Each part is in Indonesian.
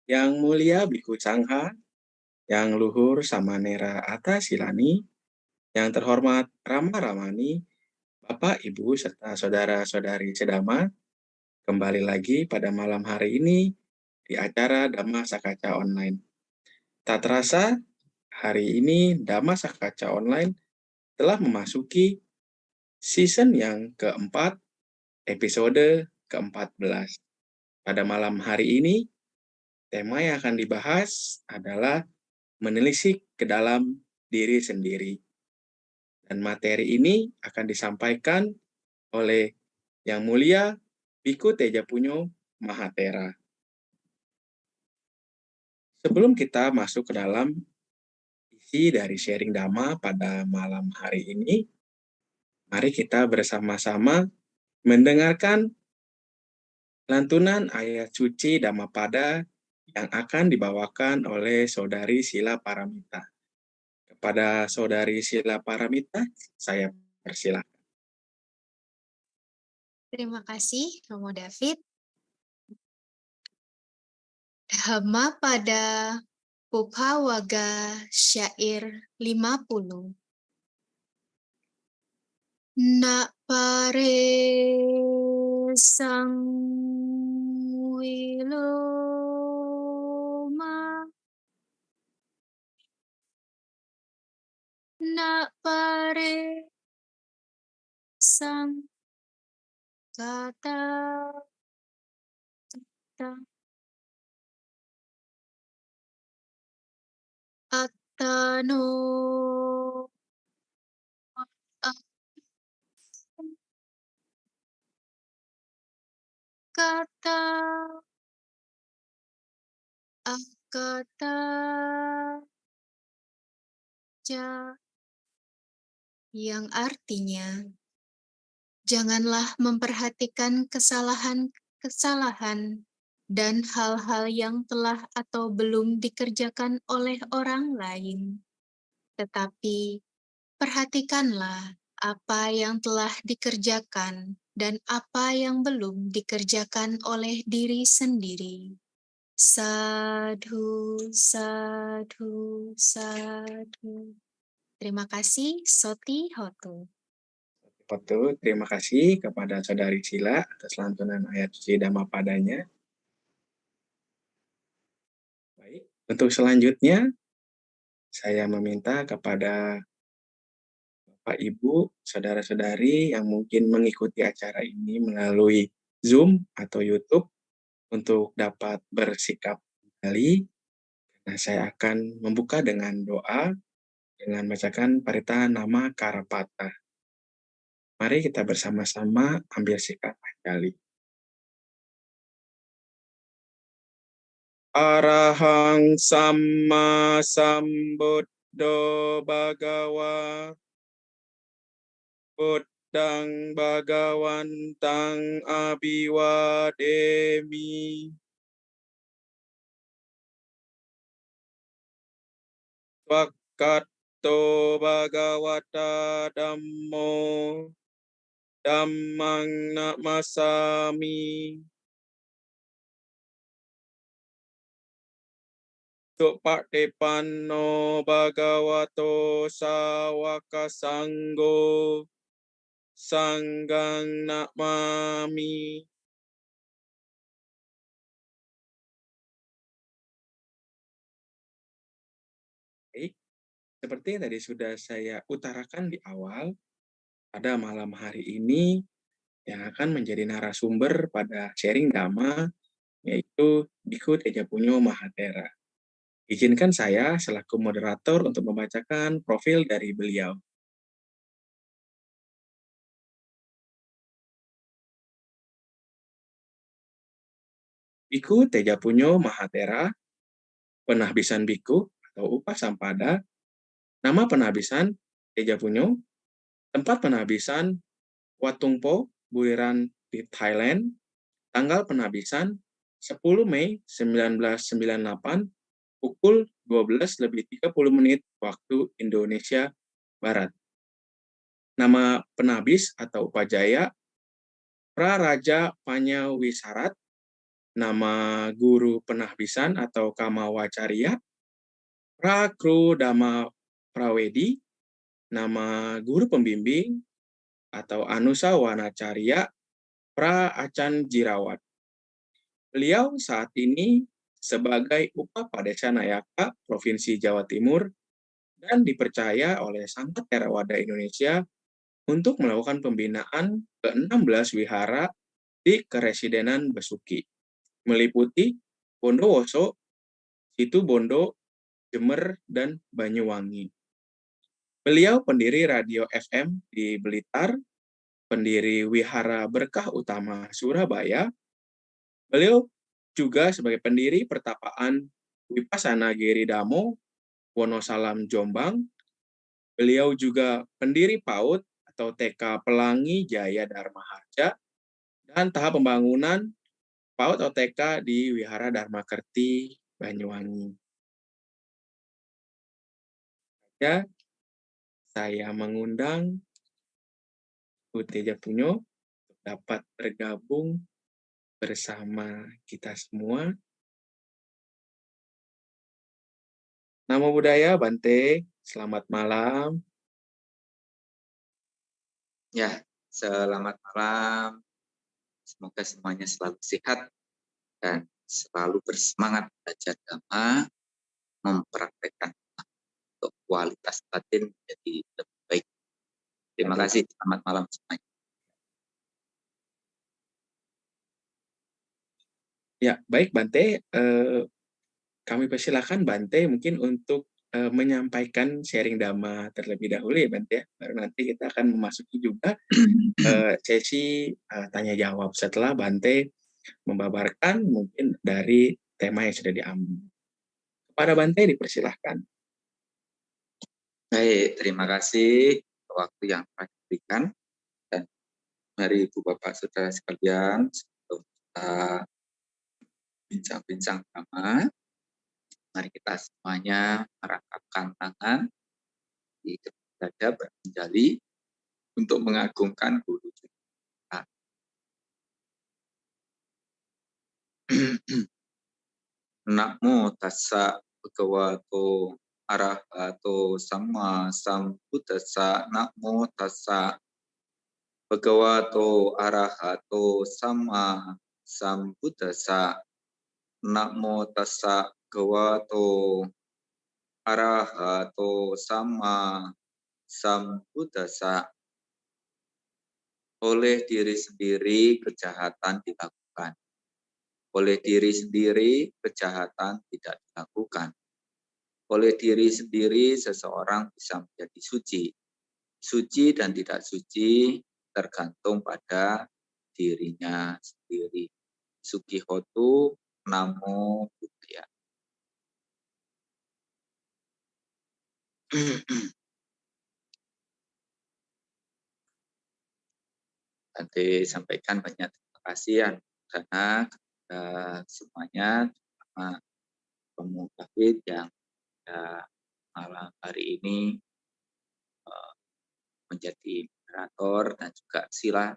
Yang Mulia Biku Sangha, Yang Luhur Samanera Atta Silani, yang terhormat Rama Ramani, Bapak, Ibu, serta saudara-saudari Sedama, kembali lagi pada malam hari ini di acara Dhamma Sakaca Online. Tak terasa, hari ini Dhamma Sakaca Online telah memasuki season yang keempat, episode ke-14. Pada malam hari ini, tema yang akan dibahas adalah menelisik ke dalam diri sendiri. Dan materi ini akan disampaikan oleh Yang Mulia Biku Tejapunyo Mahatera. Sebelum kita masuk ke dalam isi dari sharing Dhamma pada malam hari ini, mari kita bersama-sama mendengarkan lantunan ayat suci Dhammapada yang akan dibawakan oleh Saudari Sila Paramita. Kepada Saudari Sila Paramita, saya persilakan. Terima kasih, Romo David. Dhammapada Puphawaga Syair 50. Nak pare sang wiloma, nak pare sang kata kata atano kata akata ja, yang artinya janganlah memperhatikan kesalahan-kesalahan dan hal-hal yang telah atau belum dikerjakan oleh orang lain, tetapi perhatikanlah apa yang telah dikerjakan dan apa yang belum dikerjakan oleh diri sendiri. Sadhu, sadhu, sadhu. Terima kasih, Soti Hotu. Betul, terima kasih kepada Saudari Sila atas lantunan ayat suci Dhammapadanya. Baik, untuk selanjutnya saya meminta kepada Bapak Ibu, saudara-saudari yang mungkin mengikuti acara ini melalui Zoom atau YouTube untuk dapat bersikap kembali. Nah, saya akan membuka dengan doa dengan bacakan parita nama Karapata. Mari kita bersama-sama ambil sikap kembali. Arahang Samma Sambuddho Bhagawa Buddhang Bhagawantang Abhiwademi Vakkato Bhagavata Dhammo Dhammang Namasami Supatipanno Bhagavato Sawaka Sanggo Sanggang Namami. Baik, seperti yang tadi sudah saya utarakan di awal, pada malam hari ini yang akan menjadi narasumber pada sharing Dhamma, yaitu Biku Tejapunyo Mahatera. Izinkan saya selaku moderator untuk membacakan profil dari beliau. Biku Tejapunyo Mahatera, penahbisan Biku atau Upasampada, nama penahbisan Tejapunyo, tempat penahbisan Watungpo, Buiran di Thailand, tanggal penahbisan 10 Mei 1998, pukul 12:30 waktu Indonesia Barat. Nama penahbis atau upajaya Praraja Panyawisarat, nama guru penahbisan atau kamawacarya, prakru dama prawedi, nama guru pembimbing atau anusa wanacarya pra acan jirawat. Beliau saat ini sebagai Upapadesa Provinsi Jawa Timur dan dipercaya oleh Sangkat Theravada Indonesia untuk melakukan pembinaan ke-16 wihara di Keresidenan Besuki, meliputi Bondowoso, Situbondo, Jember, dan Banyuwangi. Beliau pendiri Radio FM di Blitar, pendiri Wihara Berkah Utama Surabaya. Beliau juga sebagai pendiri Pertapaan Wipasana Giri Damo, Wonosalam, Jombang. Beliau juga pendiri PAUD atau TK Pelangi Jaya Dharma Harja dan tahap pembangunan PAUD atau TK di Wihara Dharma Kerti, Banyuwangi. Ya, saya mengundang Bu Teja Punyo untuk dapat bergabung bersama kita semua. Namo Buddhaya, Bante. Selamat malam. Ya, selamat malam. Semoga semuanya selalu sehat dan selalu bersemangat belajar Dhamma, mempraktekkan untuk kualitas batin menjadi lebih baik. Terima kasih. Selamat malam semuanya. Ya, baik Bante. Kami persilakan Bante mungkin untuk menyampaikan sharing Dhamma terlebih dahulu ya Bante ya. Baru nanti kita akan memasuki juga sesi tanya jawab setelah Bante membabarkan mungkin dari tema yang sudah diambil. Kepada Bante dipersilahkan. Baik, terima kasih waktu yang telah diberikan, dan mari Ibu Bapak Saudara sekalian sebelum kita bincang-bincang Dhamma, mari kita semuanya merangkapkan tangan di dada bermenjali untuk mengagungkan guru kita. Namo tassa bhagavato arahato sama sambuddhassa. Namo tassa bhagavato arahato sama sambuddhassa. Namo tassa bhagavato arahato sama sambuddhassa. Oleh diri sendiri kejahatan dilakukan. Oleh diri sendiri kejahatan tidak dilakukan. Oleh diri sendiri seseorang bisa menjadi suci. Suci dan tidak suci tergantung pada dirinya sendiri. Sugihotu namo buddhaya. Nanti sampaikan banyak terima kasih karena semuanya, terutama Pemuda David yang malam hari ini menjadi moderator, dan juga Sila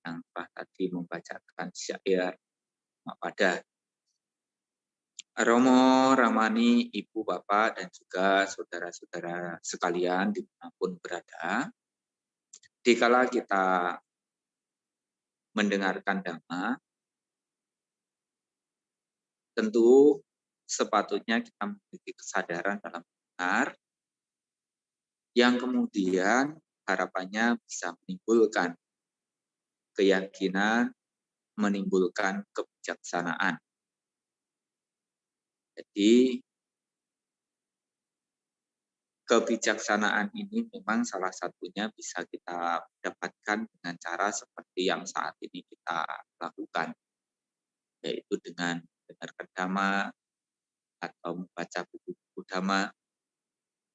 yang telah tadi membacakan syair Mapada. Romo, Ramani, Ibu, Bapak, dan juga saudara-saudara sekalian dimanapun berada, dikala kita mendengarkan Dhamma, tentu sepatutnya kita memiliki kesadaran dalam benar, yang kemudian harapannya bisa menimbulkan keyakinan, menimbulkan kebijaksanaan. Jadi kebijaksanaan ini memang salah satunya bisa kita dapatkan dengan cara seperti yang saat ini kita lakukan, yaitu dengan mendengarkan Dhamma, atau membaca buku-buku Dhamma,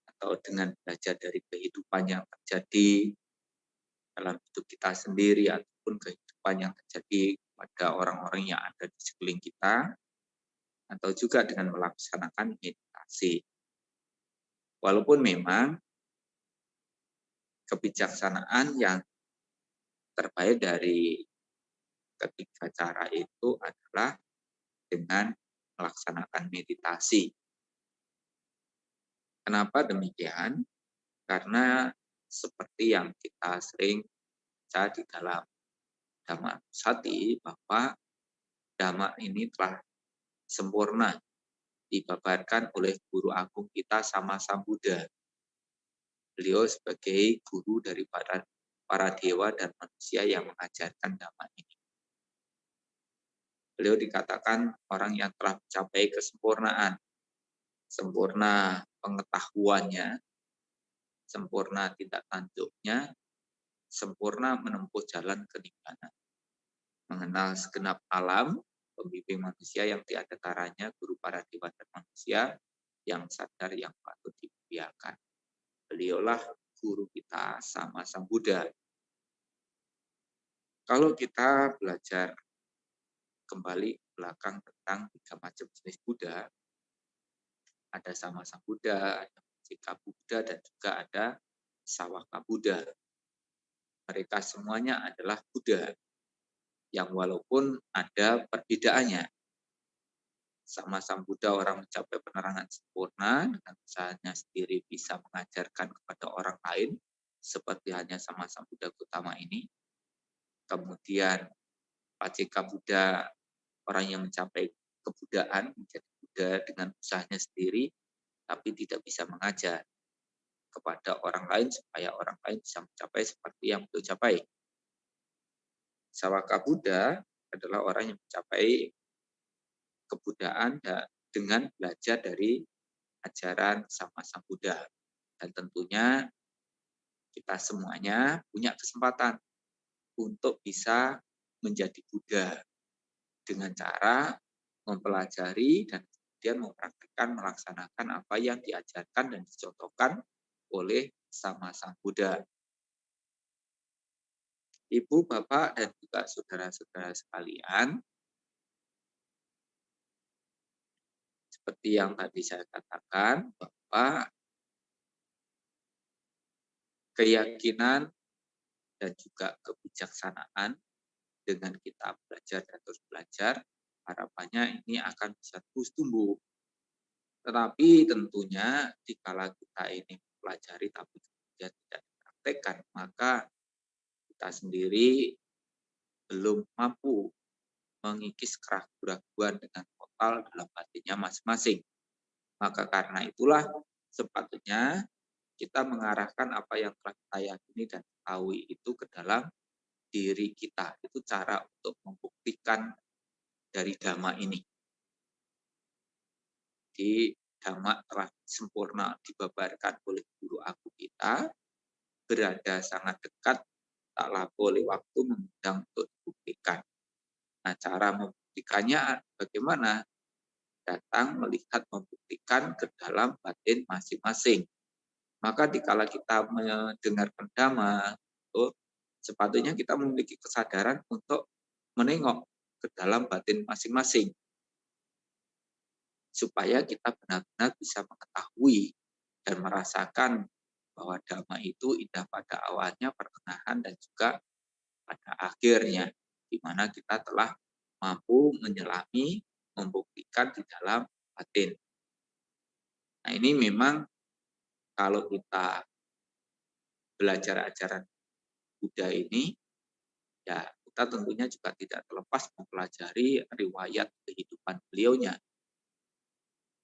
atau dengan belajar dari kehidupan yang terjadi dalam hidup kita sendiri, ataupun kehidupan yang terjadi pada orang-orang yang ada di sekeliling kita, atau juga dengan melaksanakan meditasi. Walaupun memang kebijaksanaan yang terbaik dari ketiga cara itu adalah dengan melaksanakan meditasi. Kenapa demikian? Karena seperti yang kita sering baca di dalam Dhamma Sati, bahwa Dhamma ini telah sempurna dibabarkan oleh guru agung kita Sama Sambuddha. Beliau sebagai guru dari para dewa dan manusia yang mengajarkan Dhamma ini. Beliau dikatakan orang yang telah mencapai kesempurnaan, sempurna pengetahuannya, sempurna tindak tanduknya, sempurna menempuh jalan kenikmatan. Mengenal segenap alam, pembimbing manusia yang tiada taranya, guru para dewa dan manusia, yang sadar yang patut dimuliakan. Beliaulah guru kita Sama Sambuddha. Kalau kita belajar kembali belakang tentang 3 macam jenis Buddha, ada Sama Sambuddha, ada Jika Buddha, dan juga ada Sawaka Buddha. Mereka semuanya adalah Buddha, yang walaupun ada perbedaannya. Sama Sambuddha orang mencapai penerangan sempurna, dengan usahanya sendiri bisa mengajarkan kepada orang lain, seperti hanya Sama Sambuddha Gautama ini. Kemudian Paceka Buddha, orang yang mencapai kebudaan, menjadi Buddha dengan usahanya sendiri, tapi tidak bisa mengajar kepada orang lain supaya orang lain bisa mencapai seperti yang beliau capai. Sawaka Buddha adalah orang yang mencapai kebudaan dengan belajar dari ajaran Sama Sambuddha. Dan tentunya kita semuanya punya kesempatan untuk bisa menjadi Buddha dengan cara mempelajari dan kemudian mempraktikkan, melaksanakan apa yang diajarkan dan dicontohkan oleh Sama Sambuddha. Ibu, Bapak, dan juga saudara-saudara sekalian, seperti yang tadi saya katakan, bahwa keyakinan dan juga kebijaksanaan dengan kita belajar dan terus belajar, harapannya ini akan bisa terus tumbuh. Tetapi tentunya dikala kita ini mempelajari tapi kemudian tidak dipraktekkan, maka kita sendiri belum mampu mengikis keraguan dengan total dalam batinnya masing-masing. Maka karena itulah sepatutnya kita mengarahkan apa yang telah kita yakini dan ketahui itu ke dalam diri kita. Itu cara untuk membuktikan dari Dhamma ini. Di Dhamma telah sempurna dibabarkan oleh guru agung kita, berada sangat dekat, tak lapor waktu mengundang untuk dibuktikan. Nah, cara membuktikannya bagaimana? Datang, melihat, membuktikan ke dalam batin masing-masing. Maka dikala kita mendengarkan Dhamma, sepatutnya kita memiliki kesadaran untuk menengok ke dalam batin masing-masing, supaya kita benar-benar bisa mengetahui dan merasakan bahwa Dhamma itu indah pada awalnya, pertengahan, dan juga pada akhirnya, di mana kita telah mampu menyelami, membuktikan di dalam batin. Nah, ini memang kalau kita belajar ajaran Buddha ini, ya kita tentunya juga tidak terlepas mempelajari riwayat kehidupan beliaunya.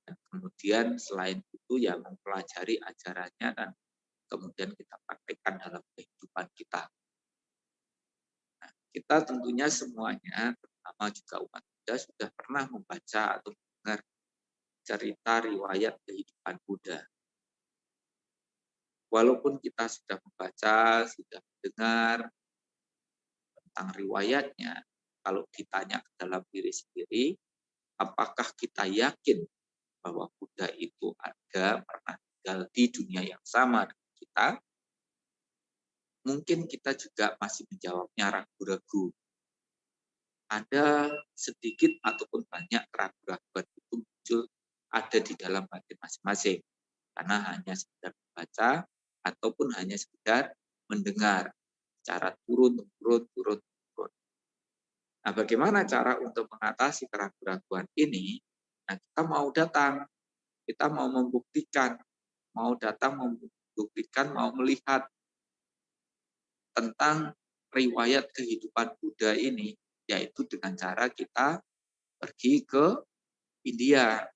Dan kemudian selain itu ya mempelajari ajarannya dan kemudian kita praktekkan dalam kehidupan kita. Nah, kita tentunya semuanya, terutama juga umat Buddha, sudah pernah membaca atau mendengar cerita riwayat kehidupan Buddha. Walaupun kita sudah membaca, sudah mendengar tentang riwayatnya, kalau ditanya ke dalam diri sendiri, apakah kita yakin bahwa Buddha itu ada, pernah tinggal di dunia yang sama dengan kita? Mungkin kita juga masih menjawabnya ragu-ragu. Ada sedikit ataupun banyak keraguan itu muncul ada di dalam batin masing-masing. Karena hanya sekedar membaca ataupun hanya sekedar mendengar secara turun-turun. Nah, bagaimana cara untuk mengatasi keraguan-keraguan ini? Nah, kita mau datang, kita mau membuktikan, mau datang membuktikan, mau melihat tentang riwayat kehidupan Buddha ini, yaitu dengan cara kita pergi ke India.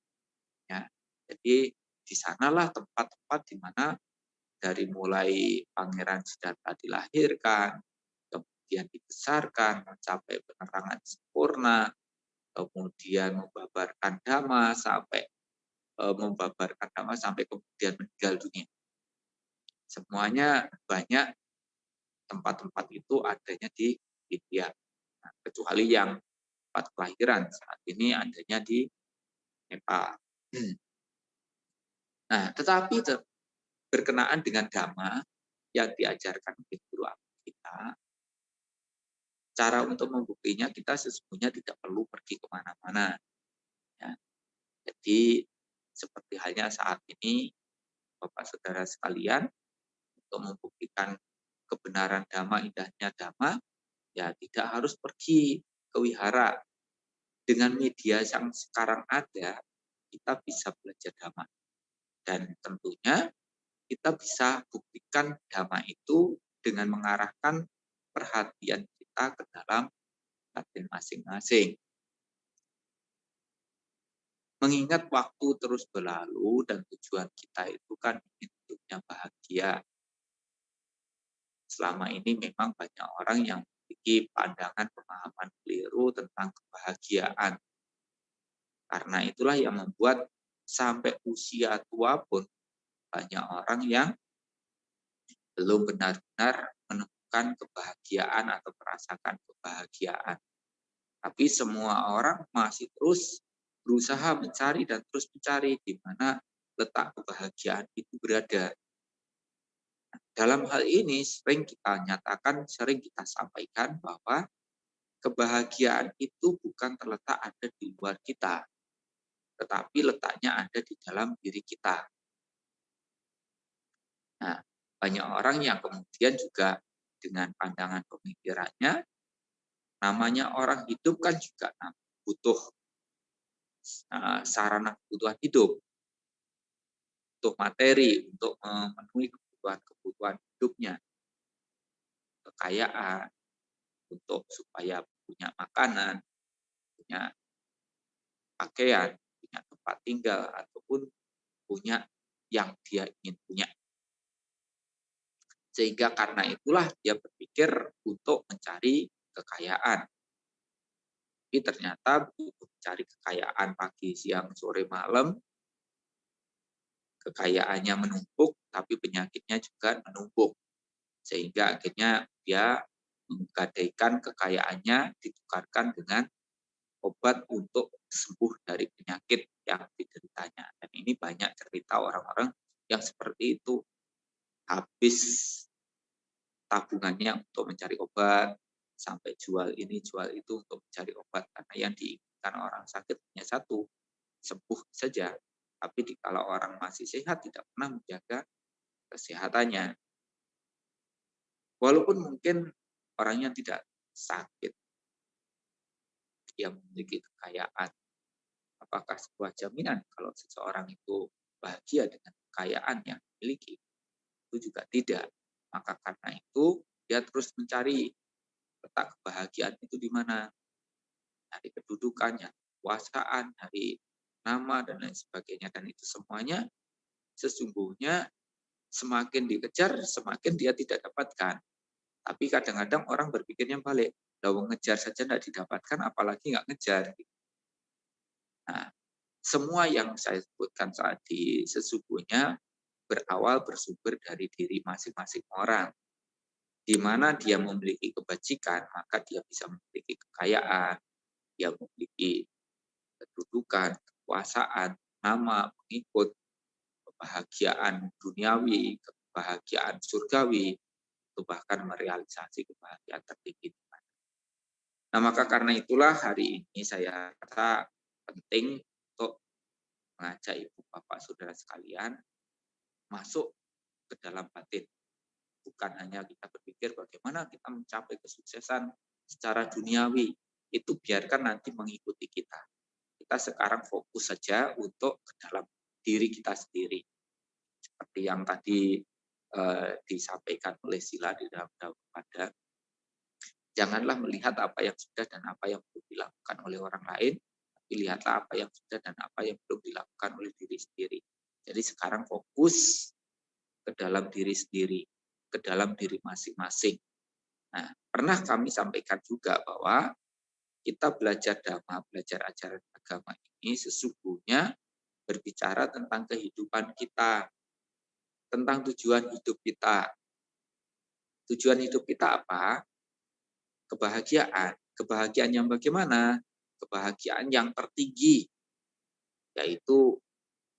Ya. Jadi di sanalah tempat-tempat di mana dari mulai Pangeran Siddhartha dilahirkan, kemudian dibesarkan, mencapai penerangan sempurna, kemudian membabarkan dhamma sampai kemudian meninggal dunia. Semuanya banyak tempat-tempat itu adanya di India. Nah, kecuali yang tempat kelahiran saat ini adanya di Nepal. Nah, tetapi berkenaan dengan dhamma yang diajarkan oleh guru agama kita, cara untuk membuktinya kita sesungguhnya tidak perlu pergi kemana-mana. Ya. Jadi seperti halnya saat ini, Bapak Saudara sekalian, untuk membuktikan kebenaran dhamma, indahnya dhamma, ya tidak harus pergi ke wihara. Dengan media yang sekarang ada, kita bisa belajar dhamma. Dan tentunya kita bisa buktikan dhamma itu dengan mengarahkan perhatian kita ke dalam batin masing-masing. Mengingat waktu terus berlalu dan tujuan kita itu kan ingin hidupnya bahagia. Selama ini memang banyak orang yang memiliki pandangan pemahaman keliru tentang kebahagiaan. Karena itulah yang membuat sampai usia tua pun banyak orang yang belum benar-benar menemukan kebahagiaan atau merasakan kebahagiaan. Tapi semua orang masih terus berusaha mencari dan terus mencari di mana letak kebahagiaan itu berada. Dalam hal ini sering kita nyatakan, sering kita sampaikan bahwa kebahagiaan itu bukan terletak ada di luar kita, tetapi letaknya ada di dalam diri kita. Nah, banyak orang yang kemudian juga dengan pandangan pemikirannya, namanya orang hidup kan juga butuh sarana kebutuhan hidup, butuh materi untuk memenuhi kebutuhan hidupnya, kekayaan, untuk supaya punya makanan, punya pakaian, punya tempat tinggal, ataupun punya yang dia ingin punya. Sehingga karena itulah dia berpikir untuk mencari kekayaan. Tapi ternyata begitu mencari kekayaan pagi, siang, sore, malam, kekayaannya menumpuk, tapi penyakitnya juga menumpuk. Sehingga akhirnya dia menggadaikan kekayaannya ditukarkan dengan obat untuk sembuh dari penyakit yang dideritanya. Dan ini banyak cerita orang-orang yang seperti itu. Habis tabungannya untuk mencari obat, sampai jual ini, jual itu untuk mencari obat. Karena yang diinginkan orang sakit hanya satu, sembuh saja. Tapi kalau orang masih sehat, tidak pernah menjaga kesehatannya. Walaupun mungkin orangnya tidak sakit, dia memiliki kekayaan. Apakah sebuah jaminan kalau seseorang itu bahagia dengan kekayaan yang dimiliki? Itu juga tidak. Maka karena itu, dia terus mencari letak kebahagiaan itu di mana. Dari kedudukannya, kekuasaan, dari nama, dan lain sebagainya. Dan itu semuanya sesungguhnya semakin dikejar, semakin dia tidak dapatkan. Tapi kadang-kadang orang berpikirnya balik. Kalau ngejar saja tidak didapatkan, apalagi nggak ngejar. Nah, semua yang saya sebutkan tadi sesungguhnya berawal bersumber dari diri masing-masing orang. Di mana dia memiliki kebajikan, maka dia bisa memiliki kekayaan, dia memiliki kedudukan, kekuasaan, nama, pengikut, kebahagiaan duniawi, kebahagiaan surgawi, itu bahkan merealisasi kebahagiaan tertinggi. Nah, maka karena itulah hari ini saya rasa penting untuk mengajak ibu bapak saudara sekalian masuk ke dalam batin. Bukan hanya kita berpikir bagaimana kita mencapai kesuksesan secara duniawi, itu biarkan nanti mengikuti kita. Kita sekarang fokus saja untuk ke dalam diri kita sendiri. Seperti yang tadi disampaikan oleh Sila di dalam Daun Padat, janganlah melihat apa yang sudah dan apa yang belum dilakukan oleh orang lain, tapi lihatlah apa yang sudah dan apa yang belum dilakukan oleh diri sendiri. Jadi sekarang fokus ke dalam diri sendiri, ke dalam diri masing-masing. Nah, pernah kami sampaikan juga bahwa kita belajar dhamma, belajar ajaran agama ini sesungguhnya berbicara tentang kehidupan kita, tentang tujuan hidup kita. Tujuan hidup kita apa? Kebahagiaan. Kebahagiaan yang bagaimana? Kebahagiaan yang tertinggi, yaitu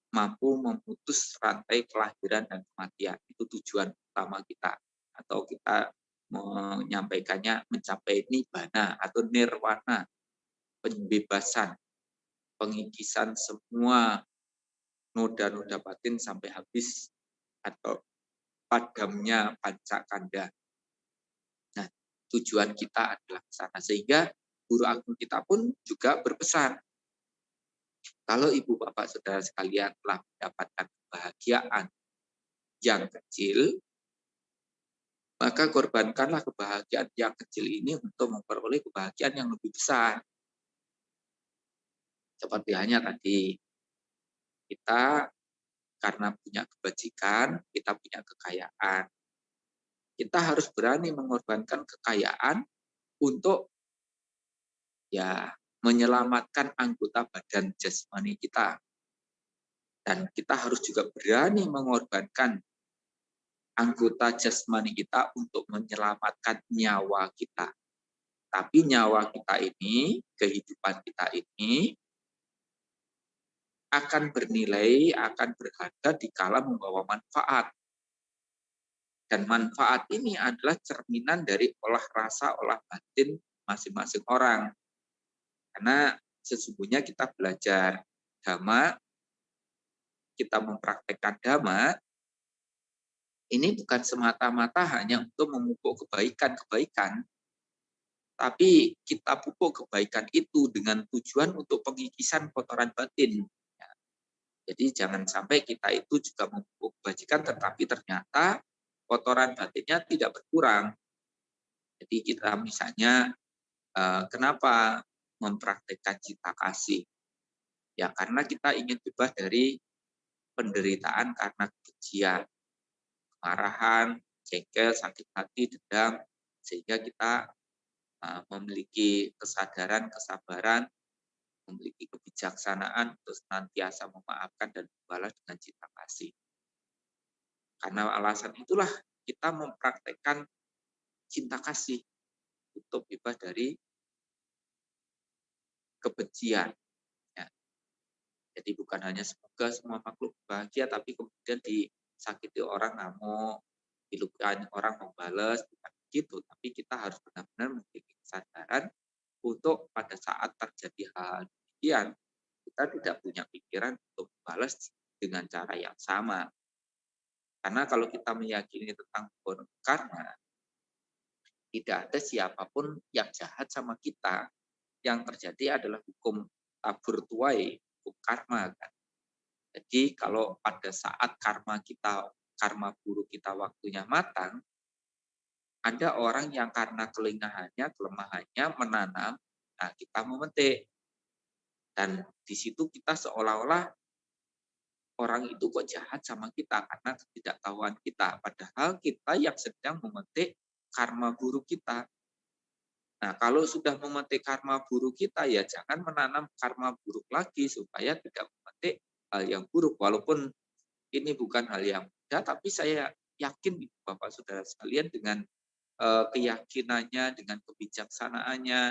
mampu memutus rantai kelahiran dan kematian. Itu tujuan utama kita. Atau kita menyampaikannya mencapai nibbana atau nirwana, pembebasan, pengikisan semua noda-noda batin sampai habis atau padamnya pancakanda. Nah, tujuan kita adalah ke sana. Sehingga guru agung kita pun juga berpesan, kalau ibu bapak saudara sekalian telah mendapatkan kebahagiaan yang kecil, maka korbankanlah kebahagiaan yang kecil ini untuk memperoleh kebahagiaan yang lebih besar. Seperti hanya tadi, kita karena punya kebajikan, kita punya kekayaan. Kita harus berani mengorbankan kekayaan untuk ya menyelamatkan anggota badan jasmani kita. Dan kita harus juga berani mengorbankan anggota jasmani kita untuk menyelamatkan nyawa kita. Tapi nyawa kita ini, kehidupan kita ini akan bernilai, akan berharga dikala membawa manfaat. Dan manfaat ini adalah cerminan dari olah rasa, olah batin masing-masing orang. Karena sesungguhnya kita belajar dhamma, kita mempraktekkan dhamma, ini bukan semata-mata hanya untuk memupuk kebaikan-kebaikan, tapi kita pupuk kebaikan itu dengan tujuan untuk pengikisan kotoran batin. Jadi jangan sampai kita itu juga memupuk kebajikan, tetapi ternyata kotoran batinnya tidak berkurang. Jadi kita misalnya, kenapa mempraktekkan cinta kasih? Ya karena kita ingin bebas dari penderitaan karena kebencian, kemarahan, jengkel, sakit hati, dendam, sehingga kita memiliki kesadaran, kesabaran, memiliki kebijaksanaan untuk senantiasa memaafkan dan membalas dengan cinta kasih. Karena alasan itulah kita mempraktekkan cinta kasih untuk bebas dari kebencian. Ya. Jadi bukan hanya semoga semua makhluk bahagia, tapi kemudian disakiti orang ngamuk, dilukai orang membalas, bukan begitu. Tapi kita harus benar-benar memiliki kesadaran untuk pada saat terjadi hal demikian, kita tidak punya pikiran untuk membalas dengan cara yang sama. Karena kalau kita meyakini tentang hukum karma, tidak ada siapapun yang jahat sama kita. Yang terjadi adalah hukum tabur tuai, hukum karma. Kan? Jadi kalau pada saat karma buruk kita waktunya matang, ada orang yang karena kelingahannya, kelemahannya menanam, nah kita memetik. Dan di situ kita seolah-olah orang itu kok jahat sama kita karena ketidaktahuan kita. Padahal kita yang sedang memetik karma buruk kita. Nah, kalau sudah memetik karma buruk kita, ya jangan menanam karma buruk lagi supaya tidak memetik hal yang buruk. Walaupun ini bukan hal yang mudah, tapi saya yakin Bapak Saudara sekalian dengan keyakinannya, dengan kebijaksanaannya,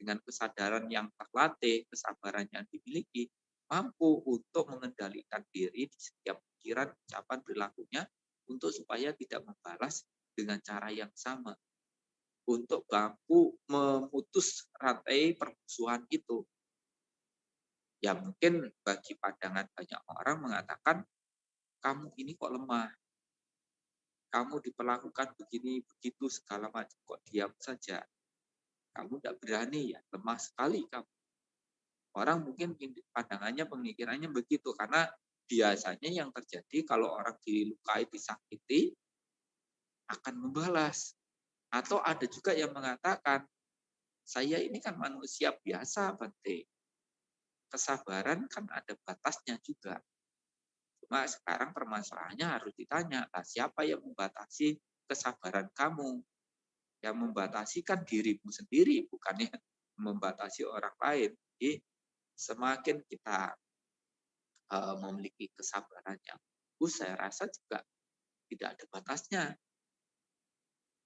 dengan kesadaran yang terlatih, kesabaran yang dimiliki, mampu untuk mengendalikan diri di setiap pikiran, ucapan, perilakunya, untuk supaya tidak membalas dengan cara yang sama. Untuk mampu memutus rantai permusuhan itu. Ya mungkin bagi pandangan banyak orang mengatakan, kamu ini kok lemah, kamu diperlakukan begini, begitu, segala macam, kok diam saja. Kamu tidak berani ya, lemah sekali kamu. Orang mungkin pandangannya, pemikirannya begitu, karena biasanya yang terjadi kalau orang dilukai, disakiti, akan membalas. Atau ada juga yang mengatakan, saya ini kan manusia biasa, Bante. Kesabaran kan ada batasnya juga. Cuma sekarang permasalahannya harus ditanya, siapa yang membatasi kesabaran kamu? Yang membatasi kan dirimu sendiri, bukannya membatasi orang lain. Jadi semakin kita memiliki kesabaran yang bagus, saya rasa juga tidak ada batasnya.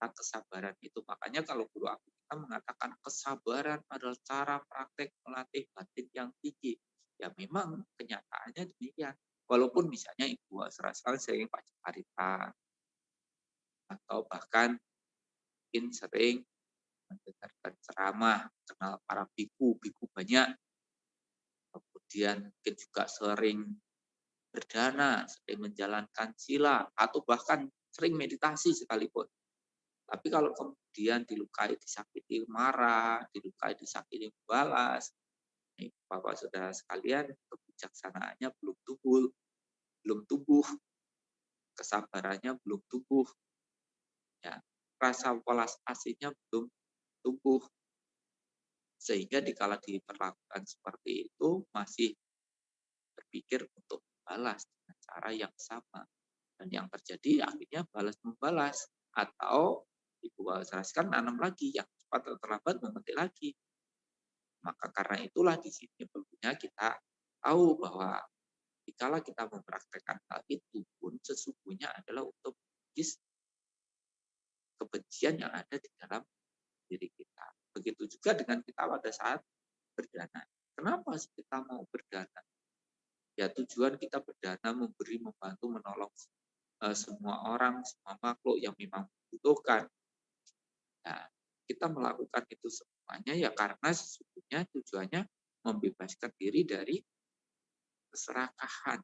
Kesabaran itu, makanya kalau guru aku kita mengatakan kesabaran adalah cara praktek melatih batin yang tinggi. Ya memang kenyataannya demikian. Walaupun misalnya Ibu serasa sering baca cerita atau bahkan mungkin sering mendengarkan ceramah, kenal para biku banyak, kemudian mungkin juga sering berdana, sering menjalankan sila, atau bahkan sering meditasi sekalipun. Tapi kalau kemudian dilukai, disakiti, marah, dilukai, disakiti, balas, Bapak Saudara sekalian, kebijaksanaannya belum tumbuh, kesabarannya belum tumbuh, ya, rasa welas asihnya belum tumbuh, sehingga dikala diperlakukan seperti itu masih berpikir untuk balas dengan cara yang sama, dan yang terjadi akhirnya balas membalas, atau Ibu jelaskan nanam lagi, yang cepat atau terlambat memetik lagi. Maka karena itulah di sini perlunya kita tahu bahwa dikala kita mempraktekkan hal itu pun sesungguhnya adalah untuk mengikis kebencian yang ada di dalam diri kita. Begitu juga dengan kita pada saat berdana. Kenapa sih kita mau berdana? Ya tujuan kita berdana memberi, membantu, menolong semua orang, semua makhluk yang memang membutuhkan. Nah, kita melakukan itu semuanya ya karena sesungguhnya tujuannya membebaskan diri dari keserakahan,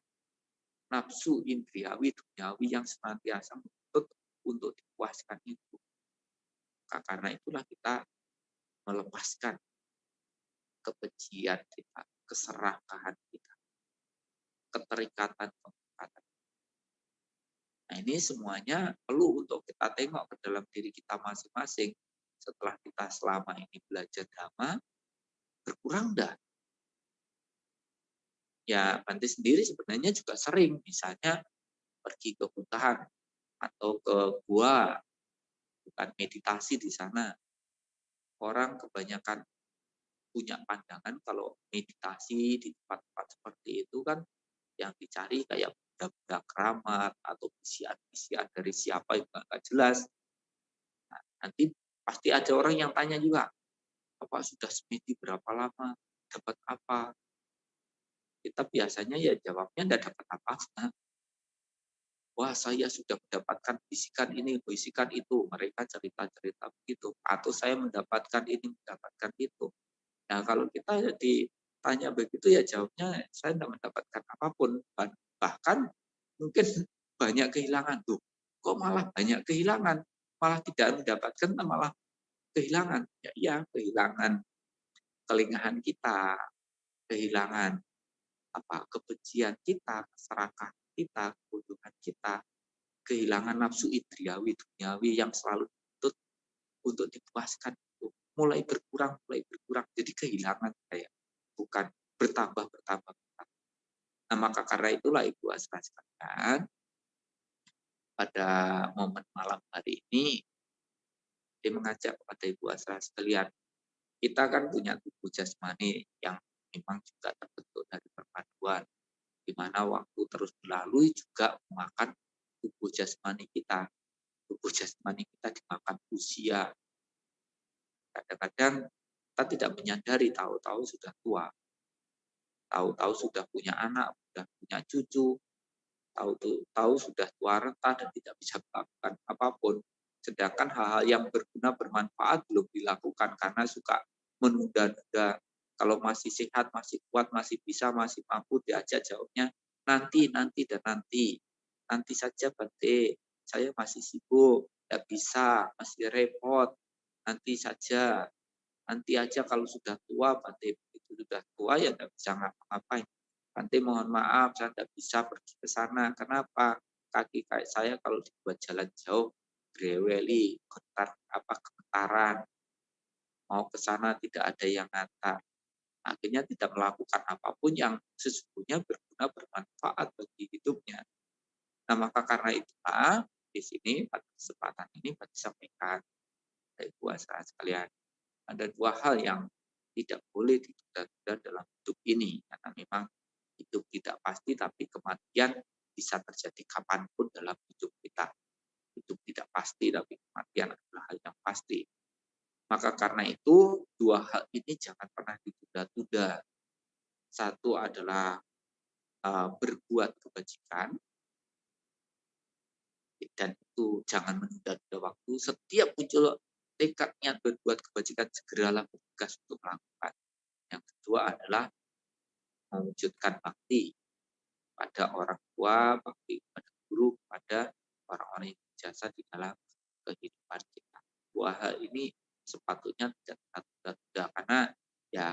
nafsu indriawi, duniawi yang senantiasa menuntut untuk dipuaskan itu. Karena itulah kita melepaskan kebencian kita, keserakahan kita, keterikatan. Nah ini semuanya perlu untuk kita tengok ke dalam diri kita masing-masing. Setelah kita selama ini belajar Dhamma, berkurang enggak? Ya, Bante sendiri sebenarnya juga sering, misalnya pergi ke hutan atau ke gua, bukan meditasi di sana. Orang kebanyakan punya pandangan kalau meditasi di tempat-tempat seperti itu kan yang dicari kayak benda-benda keramat atau bisian-bisian dari siapa yang nggak jelas. Nah, nanti pasti ada orang yang tanya juga, Bapak sudah semedi berapa lama? Dapat apa? Kita biasanya ya jawabnya enggak dapat apa-apa. Wah, saya sudah mendapatkan bisikan ini, bisikan itu. Mereka cerita-cerita begitu. Atau saya mendapatkan ini, mendapatkan itu. Nah, kalau kita ditanya begitu ya jawabnya saya tidak mendapatkan apapun. Bahkan mungkin banyak kehilangan. Tuh, kok malah banyak kehilangan? Malah tidak mendapatkan, malah kehilangan. Ya iya, kehilangan kelingahan kita, kehilangan kebencian kita, keserakahan kita, kebodohan kita, kehilangan nafsu indriawi duniawi yang selalu tuntut untuk dipuaskan itu mulai berkurang jadi kehilangan saya, bukan bertambah. Nah maka karena itulah Ibu Asra sekalian, pada momen malam hari ini dia mengajak kepada Ibu Asra sekalian, kita kan punya tubuh jasmani yang memang juga terbentuk dari perpaduan, di mana waktu terus berlalu juga memakan tubuh jasmani kita. Tubuh jasmani kita dimakan usia. Kadang-kadang kita tidak menyadari, tahu-tahu sudah tua. Tahu-tahu sudah punya anak, sudah punya cucu. Tahu-tahu sudah tua renta dan tidak bisa melakukan apapun. Sedangkan hal-hal yang berguna, bermanfaat belum dilakukan karena suka menunda-nunda. Kalau masih sehat, masih kuat, masih bisa, masih mampu, diajak jawabnya nanti, dan nanti. Nanti saja Bante, saya masih sibuk, tidak bisa, masih repot, nanti saja. Nanti aja kalau sudah tua, Bante begitu sudah tua ya tidak bisa ngapa-ngapain. Bante mohon maaf, saya tidak bisa pergi ke sana. Kenapa? Kaki kayak saya kalau dibuat jalan jauh, greweli, gemetaran, mau ke sana tidak ada yang ngantar. Akhirnya tidak melakukan apapun yang sesungguhnya berguna bermanfaat bagi hidupnya. Nah, maka karena itulah di sini pada kesempatan ini Bante sampaikan dari puasa sekalian, ada dua hal yang tidak boleh ditunda-tunda dalam hidup ini, karena memang hidup tidak pasti, tapi kematian bisa terjadi kapanpun dalam hidup kita. Hidup tidak pasti, tapi kematian adalah hal yang pasti. Maka karena itu, dua hal ini jangan pernah ditunda-tunda. Satu adalah berbuat kebajikan, dan itu jangan menunda-tunda waktu. Setiap muncul tekad niat berbuat kebajikan, segeralah bergegas untuk melakukan. Yang kedua adalah mewujudkan bakti pada orang tua, bakti pada guru, pada orang-orang yang berjasa di dalam kehidupan kita. Dua hal ini sepatutnya tidak tertunda, karena ya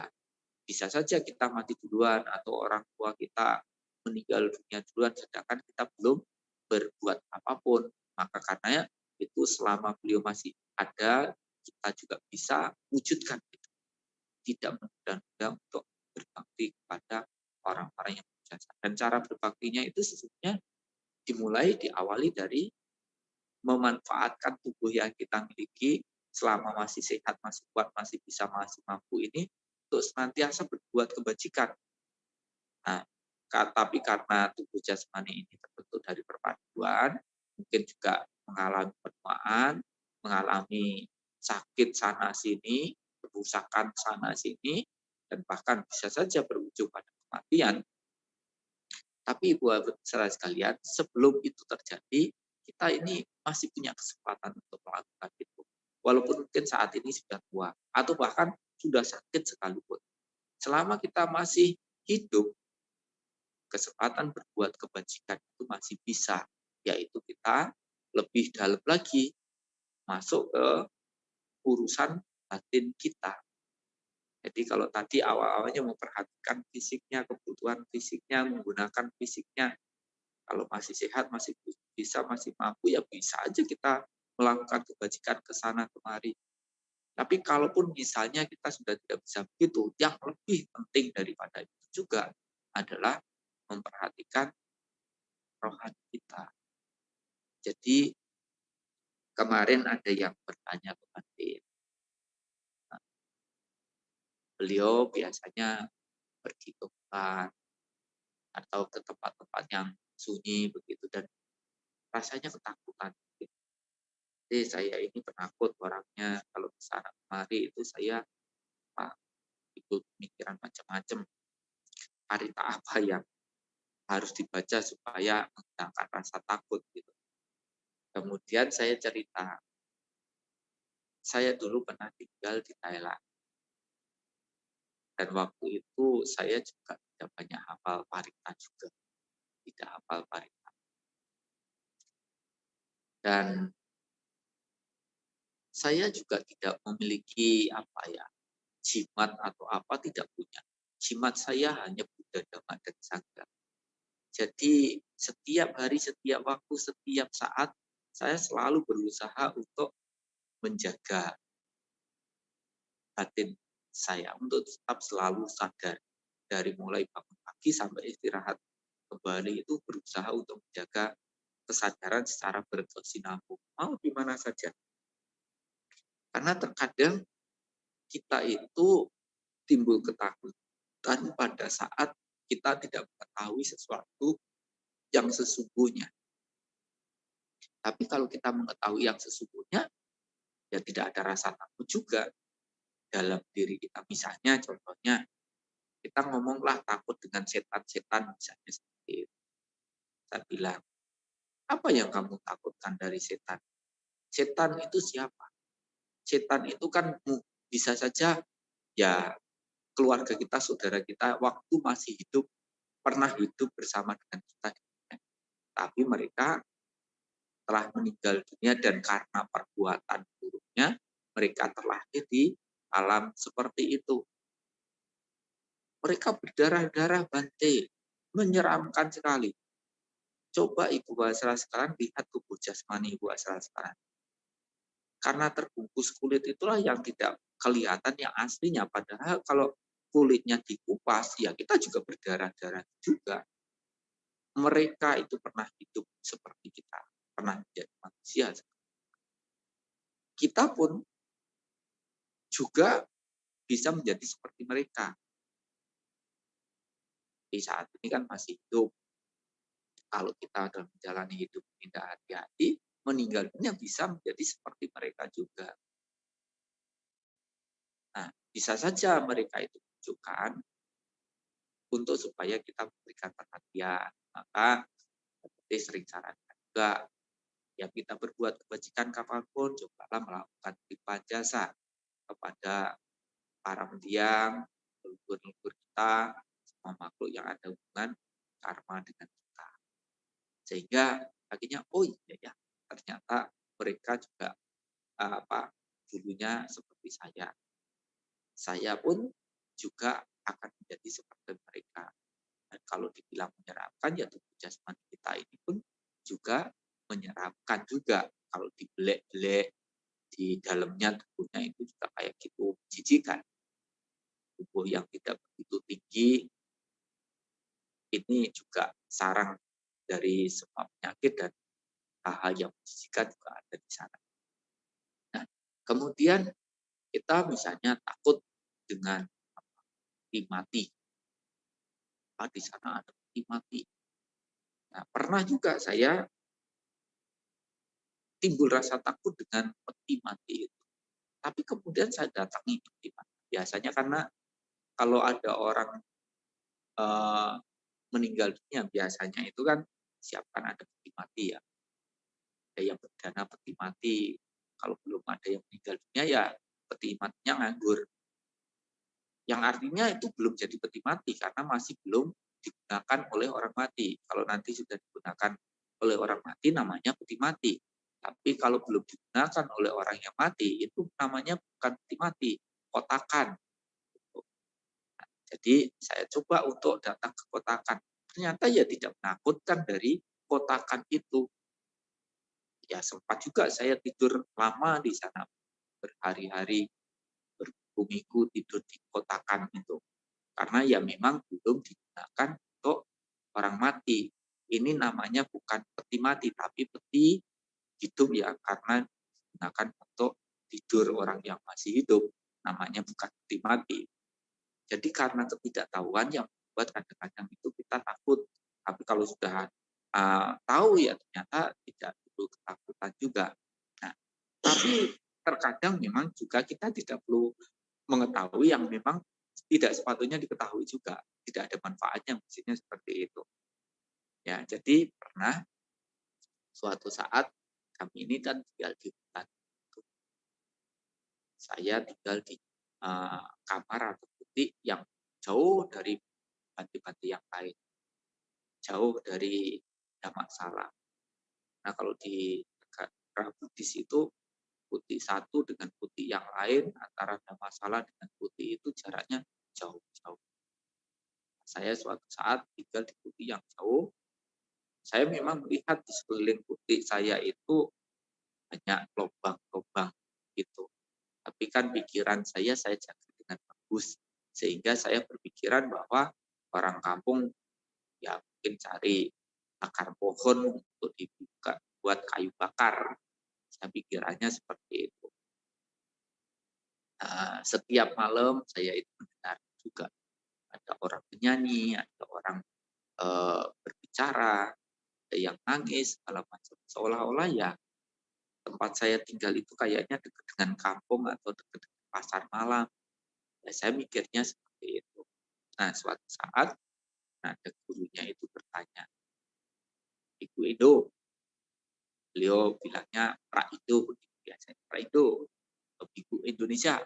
bisa saja kita mati duluan atau orang tua kita meninggal dunia duluan, sedangkan kita belum berbuat apapun. Maka karena itu selama beliau masih ada, kita juga bisa wujudkan itu. Tidak menunda-nunda untuk berbakti kepada orang-orang yang berjasa. Dan cara berbaktinya itu sesungguhnya diawali dari memanfaatkan tubuh yang kita miliki selama masih sehat, masih kuat, masih bisa, masih mampu ini untuk senantiasa berbuat kebajikan. Nah, tapi karena tubuh jasmani ini terbentuk dari perpaduan, mungkin juga mengalami penuaan, mengalami sakit sana sini, kerusakan sana sini, dan bahkan bisa saja berujung pada kematian. Tapi buat saudara sekalian, sebelum itu terjadi, kita ini masih punya kesempatan untuk melakukan itu. Walaupun mungkin saat ini sudah tua, atau bahkan sudah sakit sekalipun. Selama kita masih hidup, kesempatan berbuat kebajikan itu masih bisa, yaitu kita lebih dalam lagi masuk ke urusan batin kita. Jadi kalau tadi awal-awalnya memperhatikan fisiknya, kebutuhan fisiknya, menggunakan fisiknya, kalau masih sehat, masih bisa, masih mampu, ya bisa aja kita melakukan kebajikan ke sana kemari. Tapi kalaupun misalnya kita sudah tidak bisa begitu, yang lebih penting daripada itu juga adalah memperhatikan rohani kita. Jadi kemarin ada yang bertanya kepada beliau, biasanya pergi ke hutan atau ke tempat-tempat yang sunyi begitu, dan rasanya ketakutan. Jadi saya ini penakut orangnya, kalau ke sana kemari itu saya ikut pemikiran macam-macam. Harita apa yang harus dibaca supaya menghilangkan rasa takut gitu. Kemudian saya cerita, saya dulu pernah tinggal di Thailand. Dan waktu itu saya juga tidak banyak hafal parita juga. Tidak hafal parita. Dan saya juga tidak memiliki jimat atau apa, tidak punya. Jimat saya hanya Buddha, Dhamma, dan Sangha. Jadi setiap hari, setiap waktu, setiap saat saya selalu berusaha untuk menjaga batin saya untuk tetap selalu sadar. Dari mulai bangun pagi sampai istirahat kembali itu berusaha untuk menjaga kesadaran secara berkesinambung. Mau di mana saja. Karena terkadang kita itu timbul ketakutan pada saat kita tidak mengetahui sesuatu yang sesungguhnya. Tapi kalau kita mengetahui yang sesungguhnya, ya tidak ada rasa takut juga dalam diri kita. Misalnya contohnya, kita ngomonglah takut dengan setan-setan misalnya seperti itu. Saya bilang, apa yang kamu takutkan dari setan? Setan itu siapa? Setan itu kan bisa saja ya keluarga kita, saudara kita, waktu masih hidup, pernah hidup bersama dengan kita. Tapi mereka telah meninggal dunia, dan karena perbuatan buruknya, mereka terlahir di alam seperti itu. Mereka berdarah-darah Bante, menyeramkan sekali. Coba Ibu Basra sekarang lihat tubuh jasmani Ibu Basra sekarang. Karena terbungkus kulit itulah yang tidak kelihatan yang aslinya. Padahal kalau kulitnya dikupas, ya kita juga berdarah-darah juga. Mereka itu pernah hidup seperti kita, pernah menjadi manusia. Kita pun juga bisa menjadi seperti mereka. Di saat ini kan masih hidup. Kalau kita dalam menjalani hidup tidak hati-hati, meninggal dunia bisa menjadi seperti mereka juga. Nah, bisa saja mereka itu tunjukkan untuk supaya kita memberikan perhatian. Maka seperti sering sarankan juga, ya kita berbuat kebajikan kapanpun, cobalah melakukan limpahan jasa kepada para mendiang, leluhur-leluhur kita, semua makhluk yang ada hubungan karma dengan kita. Sehingga akhirnya, oh iya ya, ternyata mereka juga dulunya seperti saya. Saya pun juga akan menjadi seperti mereka. Dan kalau dibilang menyeramkan, ya tubuh jasmani kita ini pun juga menyeramkan juga. Kalau dibelek-belek, di dalamnya tubuhnya itu juga kayak gitu, jijikan. Tubuh yang tidak begitu tinggi, ini juga sarang dari semua penyakit dan hal-hal yang menjijikan juga ada di sana. Nah, kemudian kita misalnya takut dengan peti mati. Di sana ada peti mati. Nah, pernah juga saya timbul rasa takut dengan peti mati itu. Tapi kemudian saya datangi peti mati. Biasanya karena kalau ada orang meninggal dunia, biasanya itu kan siapkan ada peti mati ya. Ada yang berdana peti mati. Kalau belum ada yang meninggal dunia ya peti matinya nganggur. Yang artinya itu belum jadi peti mati karena masih belum digunakan oleh orang mati. Kalau nanti sudah digunakan oleh orang mati namanya peti mati. Tapi kalau belum digunakan oleh orang yang mati itu namanya bukan peti mati, kotakan. Jadi saya coba untuk datang ke kotakan. Ternyata ya tidak menakutkan dari kotakan itu. Ya sempat juga saya tidur lama di sana berhari-hari, berminggu tidur di kotakan itu. Karena ya memang belum digunakan untuk orang mati. Ini namanya bukan peti mati, tapi peti hidup ya, karena digunakan untuk tidur orang yang masih hidup. Namanya bukan peti mati. Jadi karena ketidaktahuan yang membuat kadang-kadang itu kita takut. Tapi kalau sudah tahu ya ternyata tidak perlu ketakutan juga. Nah, tapi terkadang memang juga kita tidak perlu mengetahui yang memang tidak sepatutnya diketahui juga. Tidak ada manfaatnya, maksudnya seperti itu. Ya, jadi pernah suatu saat kami ini kan tinggal di hutan. Saya tinggal di kamar atau butik yang jauh dari panti-panti yang lain. Jauh dari Damak Sala. Nah, kalau di negara Buddhis itu putih satu dengan putih yang lain, antara Dhammasala dengan putih itu jaraknya jauh-jauh. Saya suatu saat tinggal di putih yang jauh, saya memang melihat di sekeliling putih saya itu banyak lubang-lubang gitu. Tapi kan pikiran saya jaga dengan bagus, sehingga saya berpikiran bahwa orang kampung ya mungkin cari akar pohon untuk dibuka buat kayu bakar. Saya pikirannya seperti itu. Setiap malam saya itu mendengar juga ada orang menyanyi, ada orang berbicara, ada yang nangis, segala macam. Seolah-olah ya tempat saya tinggal itu kayaknya dekat dengan kampung atau dekat dengan pasar malam. Ya, saya mikirnya seperti itu. Nah, suatu saat ada gurunya itu bertanya, Ibu Edo, beliau bilangnya Pak Ido, biasanya Pak Ido, Ibu Indonesia,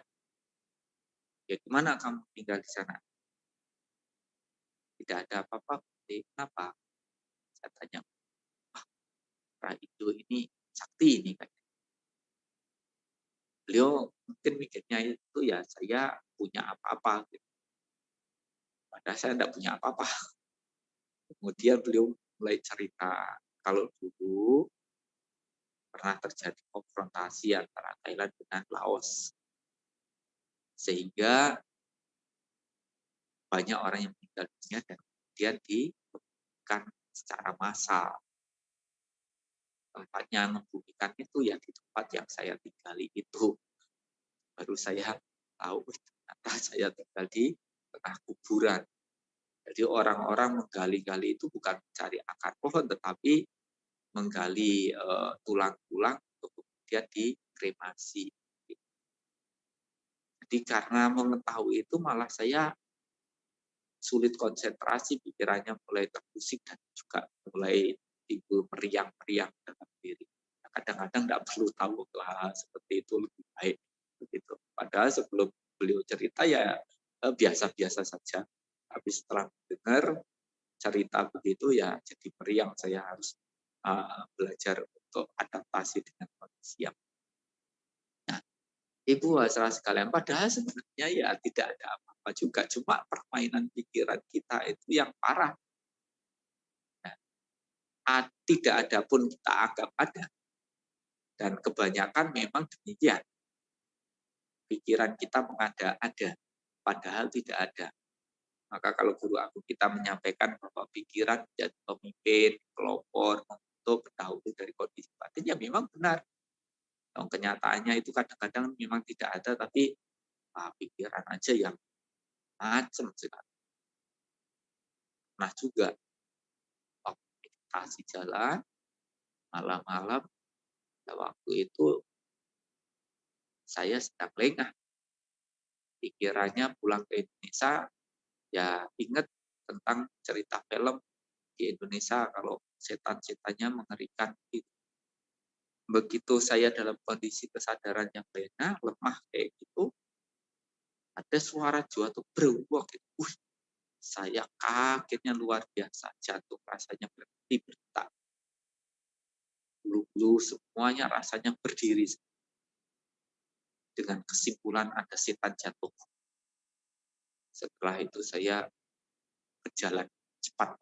ya gimana kamu tinggal di sana? Tidak ada apa-apa. Kenapa? Saya tanya, wah, Pak Ido ini sakti ini kan. Beliau mungkin mikirnya itu ya saya punya apa-apa gitu. Padahal saya enggak punya apa-apa. Kemudian beliau mulai cerita kalau dulu pernah terjadi konfrontasi antara Thailand dengan Laos. Sehingga banyak orang yang meninggal dunia dan kemudian dikuburkan secara massal. Tempatnya membumikan itu ya di tempat yang saya tinggali itu. Baru saya tahu ternyata saya tinggal di tengah kuburan. Jadi orang-orang menggali-gali itu bukan mencari akar pohon, tetapi menggali tulang-tulang untuk kemudian dikremasi. Jadi karena mengetahui itu malah saya sulit konsentrasi, pikirannya mulai terbusik dan juga mulai timbul meriang-meriang dalam diri. Kadang-kadang tidak perlu tahu lah seperti itu lebih baik begitu. Padahal sebelum beliau cerita ya biasa-biasa saja. Tapi setelah dengar cerita begitu ya jadi meriang, saya harus belajar untuk adaptasi dengan kondisi yang. Nah, Ibu saudara sekalian, padahal sebenarnya ya tidak ada apa-apa juga, cuma permainan pikiran kita itu yang parah. Nah, tidak ada pun kita anggap ada. Dan kebanyakan memang demikian. Pikiran kita mengada-ada, padahal tidak ada. Maka kalau guru aku kita menyampaikan bahwa pikiran menjadi pemimpin, pelopor, untuk mendahului dari kondisi batin, ya memang benar. Kenyataannya itu kadang-kadang memang tidak ada, tapi pikiran aja yang macam sekali. Nah juga, waktu meditasi jalan, malam-malam, waktu itu saya sedang lengah. Pikirannya pulang ke Indonesia, ya ingat tentang cerita film di Indonesia kalau setan-setannya mengerikan itu. Begitu saya dalam kondisi kesadaran yang lengah, lemah kayak gitu, ada suara Jawa tuh beruang gitu. Saya kagetnya luar biasa, jantung rasanya berhenti berdetak. Bulu-bulu semuanya rasanya berdiri dengan kesimpulan ada setan jatuh. Setelah itu saya berjalan cepat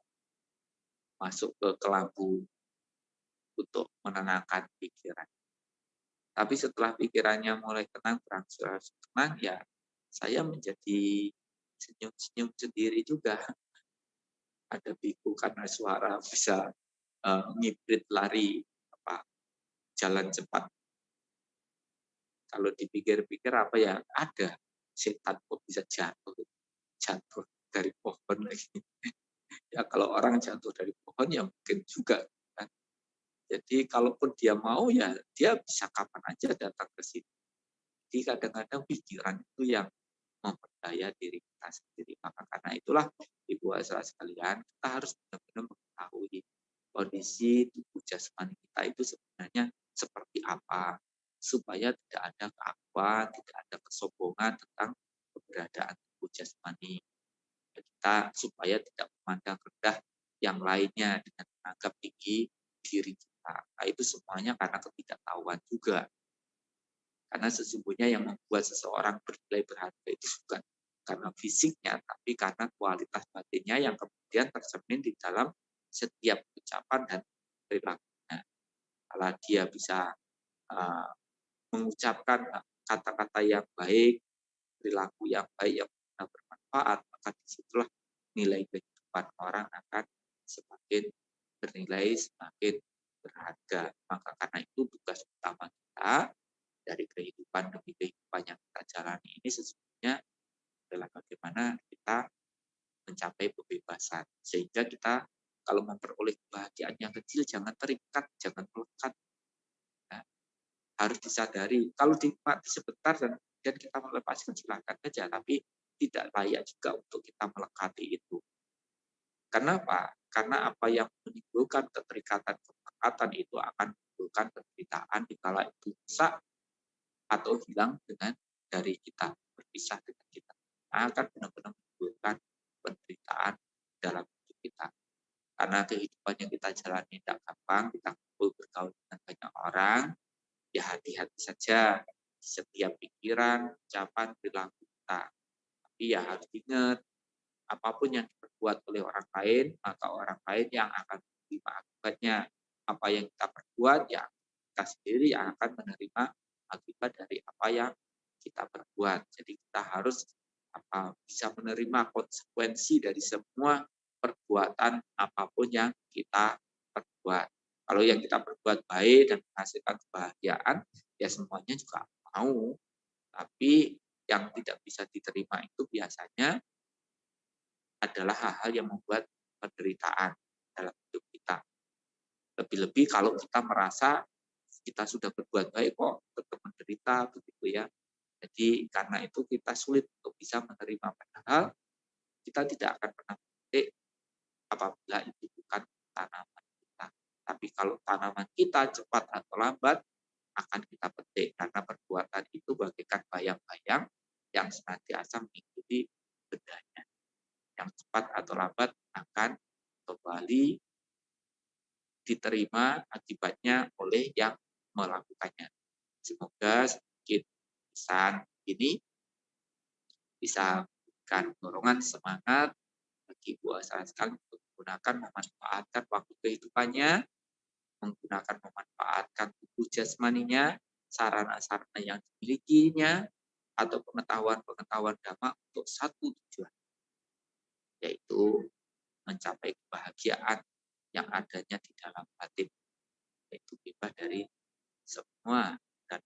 masuk ke kelambu untuk menenangkan pikiran. Tapi setelah pikirannya mulai tenang, berangsur-angsur tenang, ya saya menjadi senyum-senyum sendiri juga. Ada biku karena suara bisa ngibrit lari jalan cepat. Kalau dipikir-pikir apa ya, ada setan kok bisa jatuh dari pohon lagi. Ya kalau orang jatuh dari pohon ya mungkin juga kan. Jadi kalaupun dia mau ya dia bisa kapan aja datang ke sini. Jadi kadang-kadang pikiran itu yang memperdaya diri kita sendiri. Maka karena itulah Ibu saudara sekalian, kita harus benar-benar mengetahui kondisi tubuh jasmani kita itu sebenarnya seperti apa, supaya tidak ada keakuan, tidak ada kesombongan tentang keberadaan tubuh jasmani kita, supaya tidak memandang rendah yang lainnya dengan menganggap tinggi diri kita. Nah, itu semuanya karena ketidaktahuan juga. Karena sesungguhnya yang membuat seseorang bernilai berharga itu bukan karena fisiknya, tapi karena kualitas batinnya yang kemudian tercermin di dalam setiap ucapan dan perilakunya. Kalau dia bisa mengucapkan kata-kata yang baik, perilaku yang baik yang bermanfaat, maka disitulah nilai kehidupan orang akan semakin bernilai, semakin berharga. Maka karena itu tugas utama kita dari kehidupan demi kehidupan yang kita jalani ini sesungguhnya adalah bagaimana kita mencapai kebebasan. Sehingga kita kalau memperoleh kebahagiaan yang kecil jangan terikat, jangan melekat. Nah, harus disadari kalau dinikmati sebentar dan kemudian kita melepaskan silakan saja, tapi tidak layak juga untuk kita melekati itu. Kenapa? Karena apa yang menimbulkan keterikatan itu akan menimbulkan penderitaan dikala itu rusak atau hilang dari kita, berpisah dengan kita. Akan benar-benar menimbulkan penderitaan dalam hidup kita. Karena kehidupan yang kita jalani tidak gampang, kita bergaul dengan banyak orang, ya hati-hati saja setiap pikiran, ucapan, perilaku kita. Tapi ya harus diingat, apapun yang diperbuat oleh orang lain, maka orang lain yang akan menerima akibatnya. Apa yang kita perbuat, ya kita sendiri yang akan menerima akibat dari apa yang kita perbuat. Jadi kita harus bisa menerima konsekuensi dari semua perbuatan apapun yang kita perbuat. Kalau yang kita perbuat baik dan menghasilkan kebahagiaan, ya semuanya juga mau. Tapi yang tidak bisa diterima itu biasanya adalah hal-hal yang membuat penderitaan dalam hidup kita. Lebih-lebih kalau kita merasa kita sudah berbuat baik kok tetap menderita begitu ya. Jadi karena itu kita sulit untuk bisa menerima, padahal kita tidak akan pernah memetik apabila itu bukan tanaman kita. Tapi kalau tanaman kita cepat atau lambat akan kita petik, karena perbuatan itu bagaikan bayang-bayang yang senantiasa mengikuti bendanya. Yang cepat atau lambat akan kembali diterima akibatnya oleh yang melakukannya. Semoga sedikit pesan ini bisa memberikan dorongan semangat bagi Bu Asra sekali untuk menggunakan, memanfaatkan waktu kehidupannya, menggunakan, memanfaatkan tubuh jasmaninya, sarana-sarana yang dimilikinya, atau pengetahuan-pengetahuan dhamma untuk satu tujuan, yaitu mencapai kebahagiaan yang adanya di dalam batin, yaitu bebas dari semua dan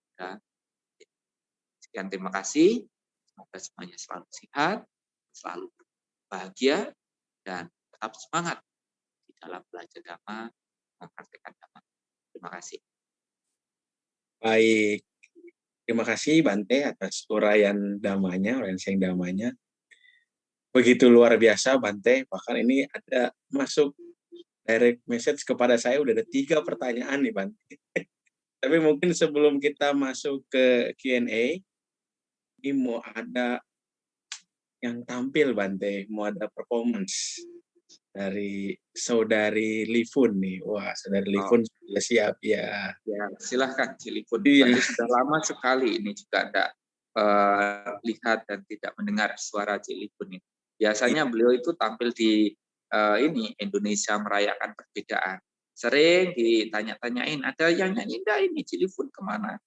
sekian, terima kasih. Semoga semuanya selalu sehat, selalu bahagia, dan tetap semangat di dalam belajar dhamma, mempraktikkan dhamma. Terima kasih. Baik, terima kasih Bante atas uraian sharing damanya. Begitu luar biasa Bante, bahkan ini ada masuk direct message kepada saya, udah ada 3 pertanyaan nih Bante. Tapi mungkin sebelum kita masuk ke Q&A, ini mau ada yang tampil Bante, mau ada performance dari Saudari Lifun nih. Wah, Saudari Lifun sudah siap ya. Ya, silahkan Cilipun. Iya. Sudah lama sekali ini juga tidak lihat dan tidak mendengar suara Cilipun ini. Biasanya beliau itu tampil di ini Indonesia Merayakan Perbedaan. Sering ditanya-tanyain, ada yang nyanyi enggak ini Cilipun kemana?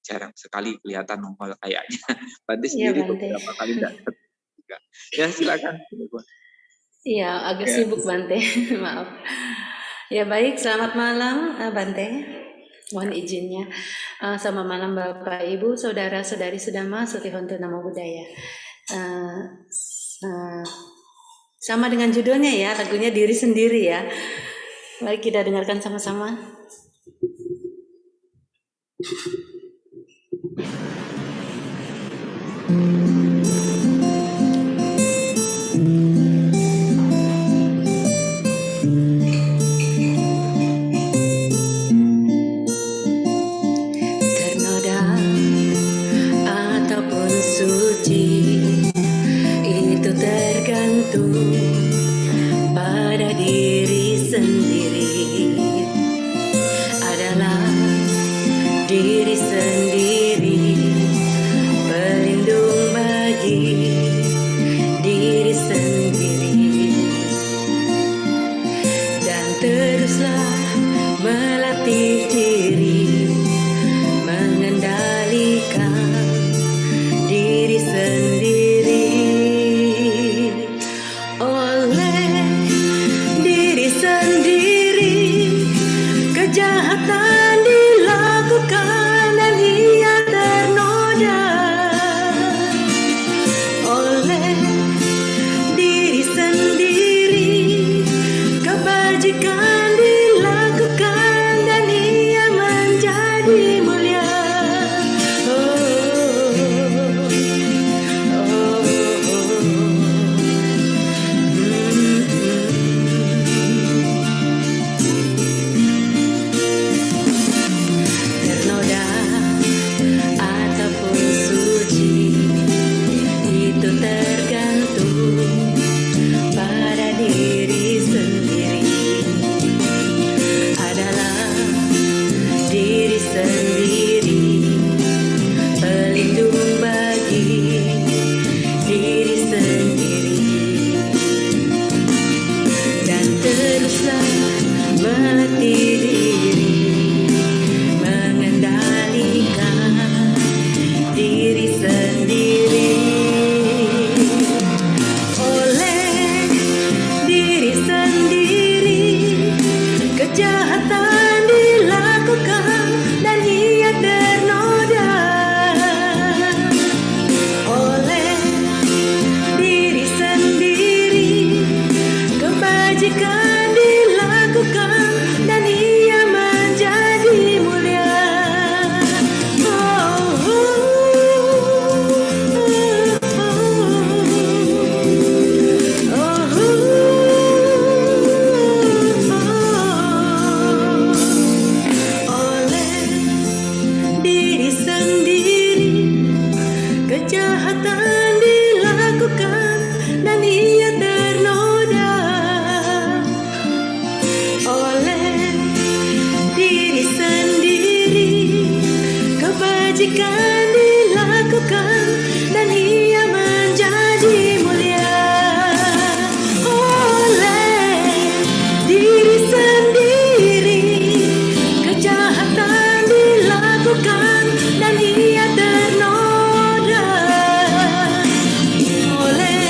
Jarang sekali kelihatan nongol kayaknya. Bante sendiri beberapa kali datang juga. Ya silakan. Iya, agak sibuk Bante, maaf. Ya baik, selamat malam Bante. Mohon izinnya. Selamat malam Bapak Ibu, saudara-saudari sedama, Sutihonto Namo Buddhaya. Sama dengan judulnya ya, lagunya Diri Sendiri ya. Mari kita dengarkan sama-sama. Ternoda ataupun suci itu tergantung pada diri sendiri. Adalah diri sendiri pelindung kebajikan dilakukan dan ia menjadi mulia oleh diri sendiri. Kejahatan dilakukan dan ia ternoda oleh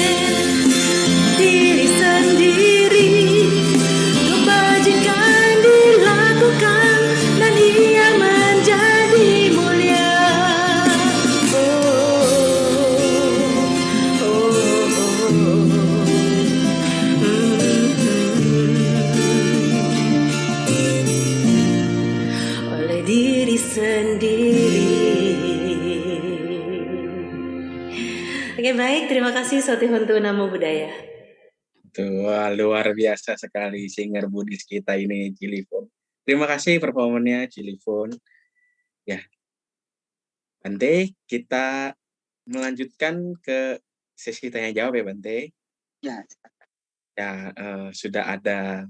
diri sendiri. Kebajikan dilakukan dan ia menjadi mulia. Oh, oh, oleh diri sendiri. Oke, baik, terima kasih Sotihun Namo Buddhaya. Wah, luar biasa sekali singer Buddhis kita ini, Cilifon. Terima kasih performanya, Cilifon. Ya, Bante, kita melanjutkan ke sesi tanya jawab ya, Bante. Ya, Ya, sudah ada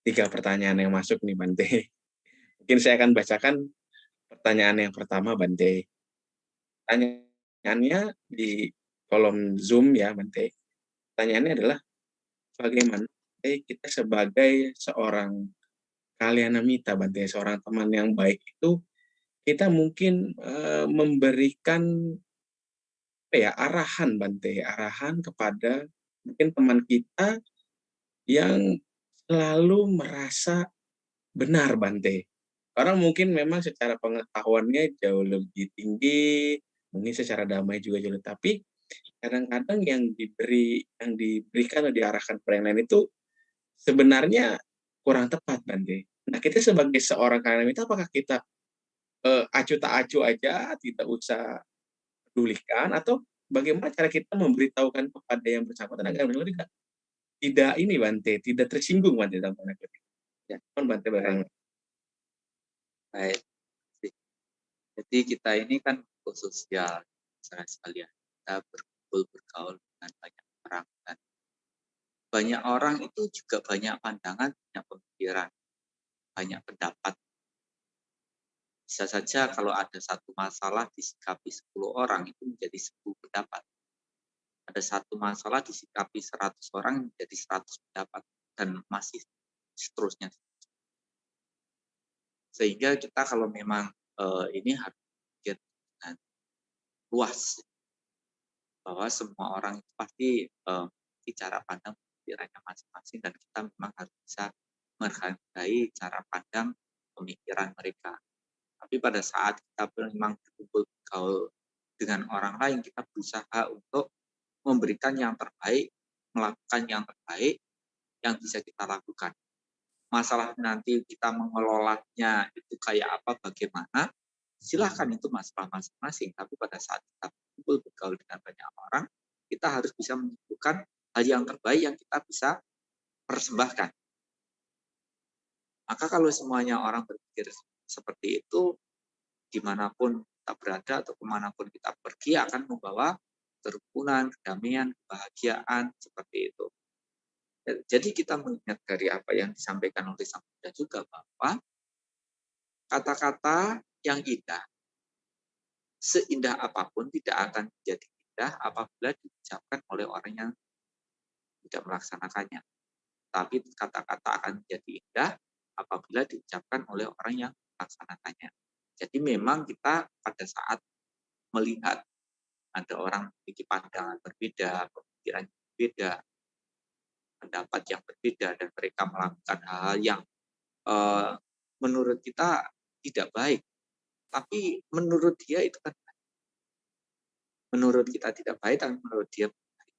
3 pertanyaan yang masuk nih, Bante. Mungkin saya akan bacakan pertanyaan yang pertama, Bante. Pertanyaannya di kolom Zoom ya, Bante. Pertanyaannya adalah, bagaimana kita sebagai seorang kalyanamita, Bante, seorang teman yang baik itu, kita mungkin memberikan arahan, Bante, arahan kepada mungkin teman kita yang selalu merasa benar, Bante. Orang mungkin memang secara pengetahuannya jauh lebih tinggi, mungkin secara damai juga jauh, tapi kadang-kadang yang diberikan atau diarahkan kepada yang lain itu sebenarnya kurang tepat, Bante. Nah, kita sebagai seorang kalyanamita, apakah kita acu tak acu aja, tidak usah pedulikan, atau bagaimana cara kita memberitahukan kepada yang bersangkutan agar mereka tidak ini, Bante, tidak tersinggung, Bante, dalam tanda kutip. Ya, Bante barang. baik. Jadi kita ini kan sosial, saudara sekalian. Kita berkumpul bergaul dengan banyak orang, dan banyak orang itu juga banyak pandangan, banyak pemikiran, banyak pendapat. Bisa saja kalau ada satu masalah disikapi 10 orang itu menjadi 10 pendapat. Ada satu masalah disikapi 100 orang menjadi 100 pendapat, dan masih seterusnya. Sehingga kita kalau memang ini harus berpikir dengan luas, bahwa semua orang itu pasti cara pandang pemikirannya masing-masing, dan kita memang harus bisa menghargai cara pandang pemikiran mereka. Tapi pada saat kita memang berkumpul bergaul dengan orang lain, kita berusaha untuk memberikan yang terbaik, melakukan yang terbaik yang bisa kita lakukan. Masalah nanti kita mengelolanya itu kayak apa, bagaimana, silahkan, itu masalah masing-masing. Tapi pada saat kita berkumpul bergaul dengan banyak orang, kita harus bisa menentukan hal yang terbaik yang kita bisa persembahkan. Maka kalau semuanya orang berpikir seperti itu, dimanapun kita berada atau kemanapun kita pergi akan membawa kerukunan, kedamaian, kebahagiaan, seperti itu. Jadi kita mengingat dari apa yang disampaikan oleh Sang Buddha juga, bahwa kata-kata yang indah, seindah apapun, tidak akan menjadi indah apabila diucapkan oleh orang yang tidak melaksanakannya. Tapi kata-kata akan menjadi indah apabila diucapkan oleh orang yang melaksanakannya. Jadi memang kita pada saat melihat ada orang memiliki pandangan berbeda, pemikiran berbeda, pendapat yang berbeda, dan mereka melakukan hal yang menurut kita tidak baik, tapi menurut dia itu kan baik. Menurut kita tidak baik, tapi menurut dia baik.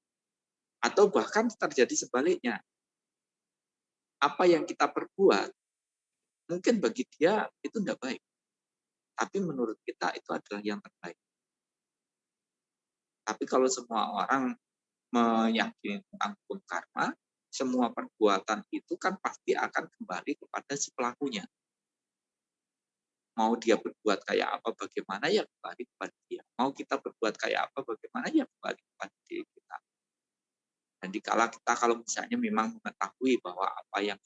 Atau bahkan terjadi sebaliknya. Apa yang kita perbuat, mungkin bagi dia itu tidak baik, tapi menurut kita itu adalah yang terbaik. Tapi kalau semua orang meyakini tentang hukum karma, semua perbuatan itu kan pasti akan kembali kepada si pelakunya. Mau dia berbuat kayak apa, bagaimana, ya kembali kepada dia. Mau kita berbuat kayak apa, bagaimana, ya kembali kepada diri kita. Dan dikala kita kalau misalnya memang mengetahui bahwa apa yang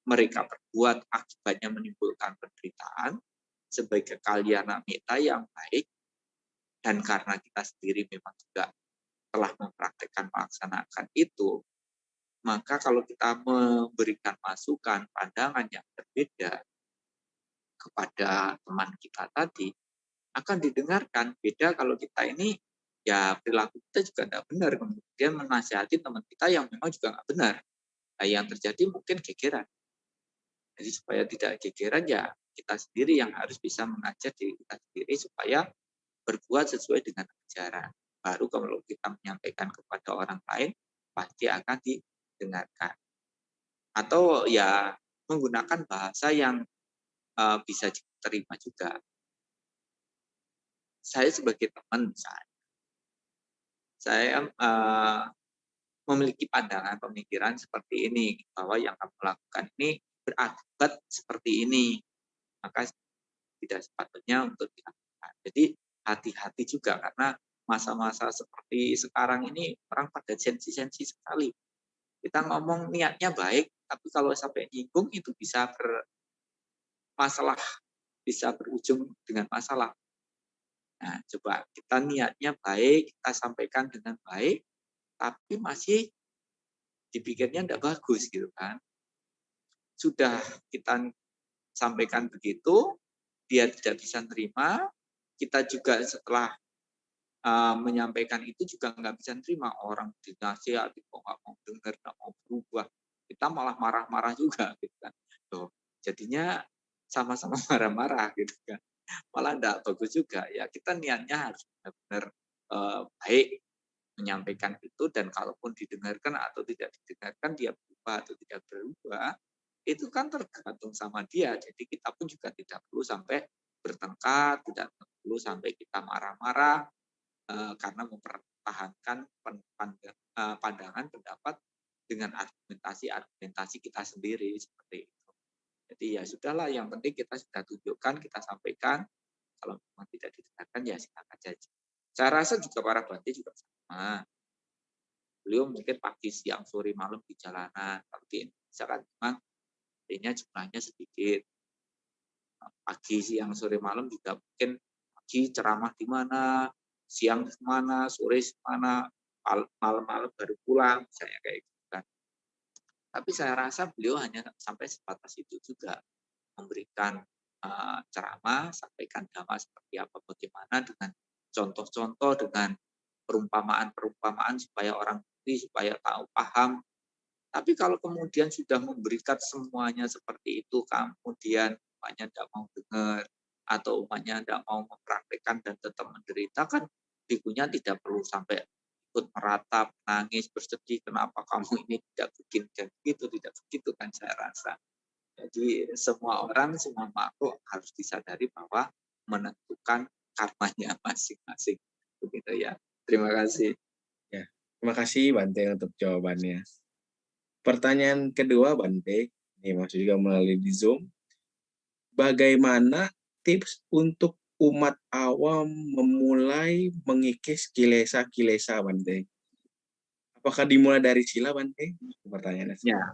mereka perbuat akibatnya menimbulkan penderitaan, sebagai kalyana mita yang baik, dan karena kita sendiri memang juga telah mempraktekkan melaksanakan itu, maka kalau kita memberikan masukan, pandangan yang berbeda kepada teman kita tadi, akan didengarkan. Beda kalau kita ini, ya perilaku kita juga tidak benar, kemudian menasihati teman kita yang memang juga nggak benar. Nah, yang terjadi mungkin gegeran. Jadi supaya tidak gegeran, ya kita sendiri yang harus bisa mengajar diri kita sendiri supaya berbuat sesuai dengan ajaran. Baru kalau kita menyampaikan kepada orang lain, pasti akan didengarkan. Atau ya menggunakan bahasa yang bisa diterima juga. Saya sebagai teman misalnya, saya memiliki pandangan pemikiran seperti ini, bahwa yang kamu lakukan ini berakibat seperti ini, maka tidak sepatutnya untuk dilakukan. Jadi hati-hati juga, karena masa-masa seperti sekarang ini orang pada sensi-sensi sekali. Kita ngomong niatnya baik, tapi kalau sampai nyinggung itu bisa bermasalah, bisa berujung dengan masalah. Nah, coba kita niatnya baik, kita sampaikan dengan baik, tapi masih dipikirnya tidak bagus gitu kan. Sudah kita sampaikan begitu, dia tidak bisa terima, kita juga setelah menyampaikan itu juga nggak bisa terima, orang dinasihati kok nggak mau dengar, nggak mau berubah, kita malah marah-marah juga gitu kan. Tuh, jadinya sama-sama marah-marah gitu kan, malah nggak bagus juga. Ya kita niatnya harus benar-benar baik menyampaikan itu, dan kalaupun didengarkan atau tidak didengarkan, dia berubah atau tidak berubah, itu kan tergantung sama dia. Jadi kita pun juga tidak perlu sampai bertengkar, tidak perlu sampai kita marah-marah karena mempertahankan pandangan pendapat dengan argumentasi kita sendiri seperti itu. Jadi ya sudahlah, yang penting kita sudah tunjukkan, kita sampaikan. Kalau memang tidak didengarkan, ya silakan saja. Saya rasa juga para Bante juga sama. Beliau mungkin pagi, siang, sore, malam di jalanan. Kalau di Indonesia kan memang artinya jumlahnya sedikit. Pagi, siang, sore, malam juga mungkin pagi ceramah di mana, siang di mana, sore di mana, malam-malam baru pulang, misalnya kayak gitu kan. Tapi saya rasa beliau hanya sampai sebatas itu juga, memberikan ceramah, sampaikan dhamma seperti apa, bagaimana dengan contoh-contoh, dengan perumpamaan-perumpamaan supaya orang ngerti, supaya tahu, paham. Tapi kalau kemudian sudah memberikan semuanya seperti itu, kemudian umatnya tidak mau dengar, atau umatnya tidak mau mempraktekkan dan tetap menderita, kan bikunya tidak perlu sampai ikut meratap, nangis, bersedih, kenapa kamu ini tidak begini dan begitu, tidak begitu kan saya rasa. Jadi semua orang, semua makhluk harus disadari bahwa menentukan karmanya masing-masing. Begitu ya. Terima kasih. Ya, terima kasih Bante untuk jawabannya. Pertanyaan kedua Bante, ini masih juga melalui di Zoom. Bagaimana tips untuk umat awam memulai mengikis kilesa-kilesa Bante? Apakah dimulai dari sila Bante? Pertanyaannya. Ya.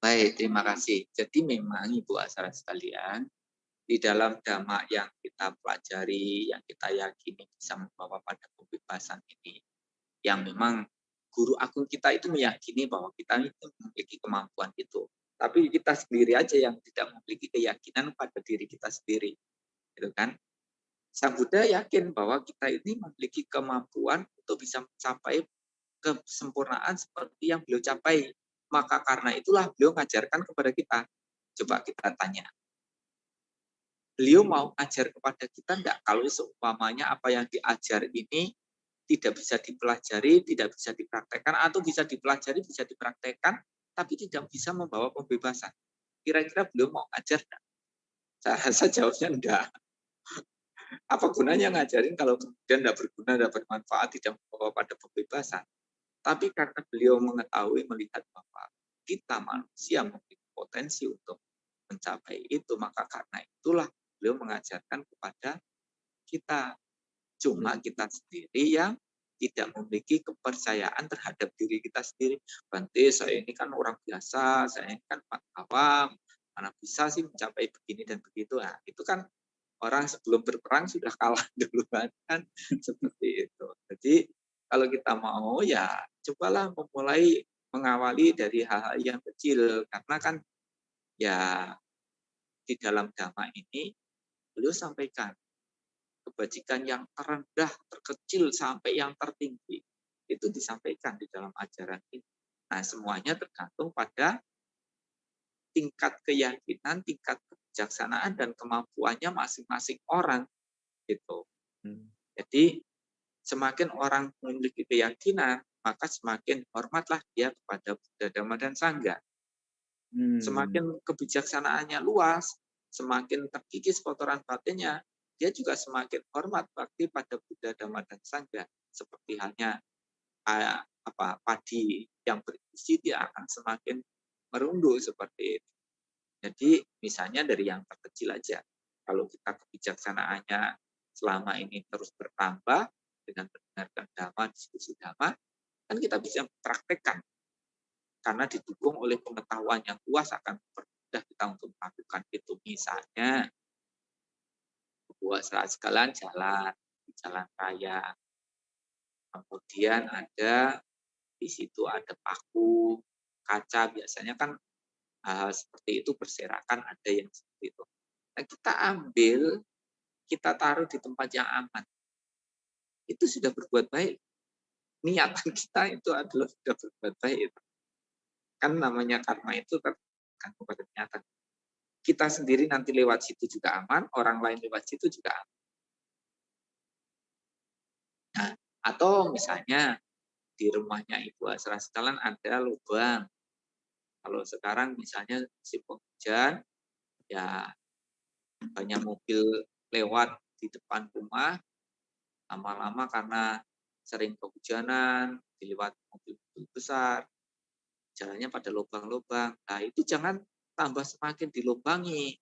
Baik, terima kasih. Jadi memang Ibu Asara sekalian, di dalam dhamma yang kita pelajari, yang kita yakini bisa membawa pada pembebasan ini, yang memang guru agung kita itu meyakini bahwa kita itu memiliki kemampuan itu. Tapi kita sendiri aja yang tidak memiliki keyakinan pada diri kita sendiri. Gitu kan? Sang Buddha yakin bahwa kita ini memiliki kemampuan untuk bisa mencapai kesempurnaan seperti yang beliau capai. Maka karena itulah beliau mengajarkan kepada kita. Coba kita tanya. Beliau mau ajar kepada kita enggak kalau seumpamanya apa yang diajar ini tidak bisa dipelajari, tidak bisa dipraktekkan, atau bisa dipelajari, bisa dipraktekkan, tapi tidak bisa membawa pembebasan. Kira-kira beliau mau ajar enggak? Saya rasa jawabnya enggak. Apa gunanya ngajarin kalau kemudian tidak berguna, tidak bermanfaat, tidak membawa pada pembebasan. Tapi karena beliau mengetahui, melihat bahwa kita manusia memiliki potensi untuk mencapai itu, maka karena itulah beliau mengajarkan kepada kita. Cuma kita sendiri yang tidak memiliki kepercayaan terhadap diri kita sendiri. Bante, saya ini kan orang biasa, saya ini kan awam, mana bisa sih mencapai begini dan begitu. Nah, itu kan orang sebelum berperang sudah kalah duluan kan seperti itu. Jadi kalau kita mau ya cobalah memulai mengawali dari hal-hal yang kecil karena kan ya di dalam Dhamma ini beliau sampaikan kebajikan yang terendah, terkecil sampai yang tertinggi itu disampaikan di dalam ajaran ini. Nah, semuanya tergantung pada tingkat keyakinan, tingkat kebijaksanaan dan kemampuannya masing-masing orang gitu. Jadi semakin orang memiliki keyakinan, maka semakin hormatlah dia kepada Buddha, Dhamma, dan Sangha. Semakin kebijaksanaannya luas, semakin terkikis kotoran batinnya, dia juga semakin hormat bakti pada Buddha, Dhamma, dan Sangha. Seperti halnya padi yang berisi, dia akan semakin merunduk seperti itu. Jadi misalnya dari yang terkecil aja, kalau kita kebijaksanaannya selama ini terus bertambah dengan mendengarkan Dhamma, diskusi Dhamma, kan kita bisa praktekkan karena didukung oleh pengetahuan yang luas akan mempermudah kita untuk melakukan itu. Misalnya buat sekalian jalan di jalan raya, kemudian ada di situ ada paku, kaca, biasanya kan hal seperti itu berserakan, ada yang seperti itu. Nah, kita ambil, kita taruh di tempat yang aman. Itu sudah berbuat baik. Niatan kita itu adalah sudah berbuat baik. Kan namanya karma itu tergantung pada niatan. Kita sendiri nanti lewat situ juga aman, orang lain lewat situ juga aman. Nah, atau misalnya di rumahnya Ibu Asra sekalian ada lubang. Kalau sekarang misalnya musim penghujan, ya banyak mobil lewat di depan rumah, lama-lama karena sering kehujanan, dilewati mobil-mobil besar, jalannya pada lubang-lubang. Nah, itu jangan tambah semakin dilubangi,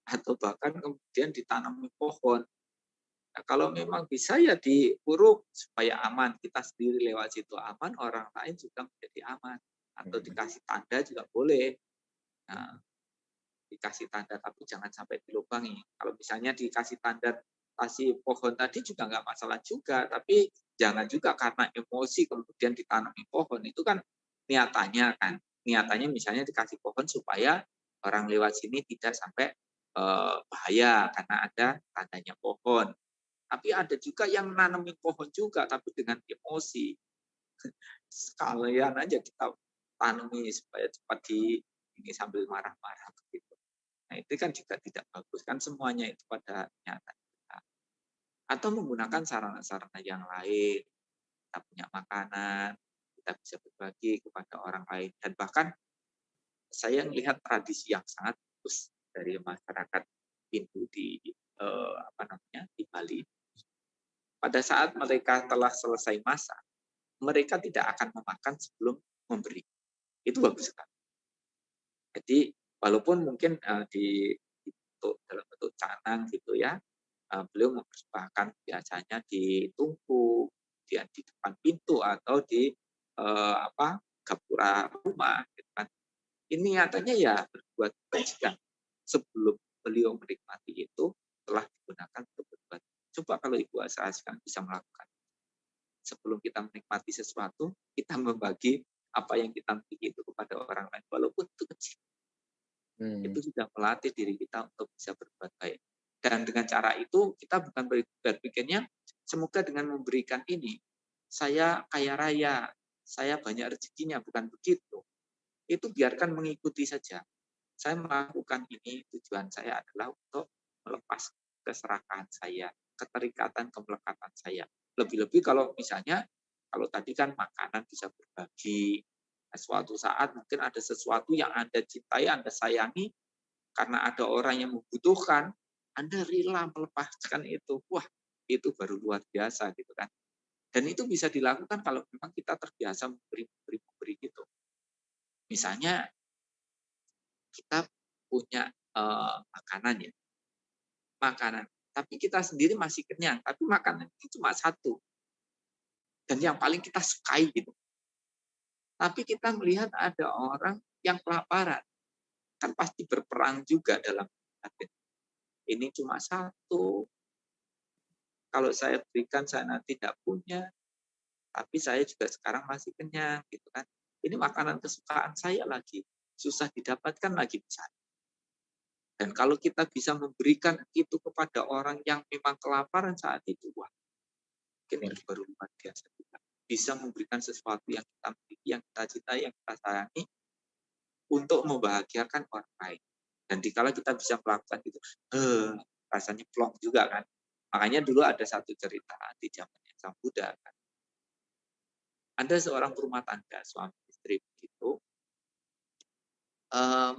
atau bahkan kemudian ditanami pohon. Nah, kalau memang bisa ya diuruk supaya aman, kita sendiri lewat situ aman, orang lain juga menjadi aman. Atau dikasih tanda juga boleh. Nah, dikasih tanda tapi jangan sampai dilubangi. Kalau misalnya dikasih tanda kasih pohon tadi juga nggak masalah juga, tapi jangan juga karena emosi kemudian ditanami pohon. Itu kan niatannya misalnya dikasih pohon supaya orang lewat sini tidak sampai bahaya karena ada tandanya pohon. Tapi ada juga yang nanami pohon juga tapi dengan emosi. Sekalian aja kita tanami supaya cepat ini sambil marah-marah begitu. Nah, itu kan juga tidak bagus. Kan semuanya itu pada nyata. Atau menggunakan sarana-sarana yang lain. Kita punya makanan, kita bisa berbagi kepada orang lain. Dan bahkan saya melihat tradisi yang sangat bagus dari masyarakat Hindu di di Bali. Pada saat mereka telah selesai masak, mereka tidak akan memakan sebelum memberi. Itu bagus sekali. Jadi walaupun mungkin dalam bentuk canang gitu ya, beliau mempersembahkan biasanya di tungku, kemudian di depan pintu atau di gapura rumah. Gitu kan. Ini nyatanya ya berbuat kebajikan sebelum beliau menikmati itu telah digunakan untuk berbuat. Coba kalau Ibu Asra bisa melakukan. Sebelum kita menikmati sesuatu, kita membagi apa yang kita miliki itu kepada orang lain, walaupun itu kecil. Itu sudah melatih diri kita untuk bisa berbuat baik. Dan dengan cara itu, kita bukan berpikirnya, semoga dengan memberikan ini, saya kaya raya, saya banyak rezekinya, bukan begitu. Itu biarkan mengikuti saja. Saya melakukan ini, tujuan saya adalah untuk melepas keserakahan saya, keterikatan, kemelekatan saya. Lebih-lebih kalau misalnya, kalau tadi kan makanan bisa berbagi, suatu saat mungkin ada sesuatu yang Anda cintai, Anda sayangi, karena ada orang yang membutuhkan, Anda rela melepaskan itu. Wah, itu baru luar biasa gitu kan. Dan itu bisa dilakukan kalau memang kita terbiasa memberi gitu. Misalnya kita punya makanan ya, tapi kita sendiri masih kenyang, tapi makanan itu cuma satu, dan yang paling kita sukai gitu. Tapi kita melihat ada orang yang kelaparan, kan pasti berperang juga dalam batin. Ini cuma satu, kalau saya berikan saya tidak punya, tapi saya juga sekarang masih kenyang gitu kan. Ini makanan kesukaan saya lagi, susah didapatkan lagi misalnya. Dan kalau kita bisa memberikan itu kepada orang yang memang kelaparan saat itu, wah, mungkin itu baru luar biasa juga. Bisa memberikan sesuatu yang kita miliki, yang kita cintai, yang kita sayangi, untuk membahagiakan orang lain. Dan dikala kita bisa melakukan itu, rasanya plong juga kan. Makanya dulu ada satu cerita di zamannya Sang Buddha kan. Ada seorang rumah tangga, suami istri begitu,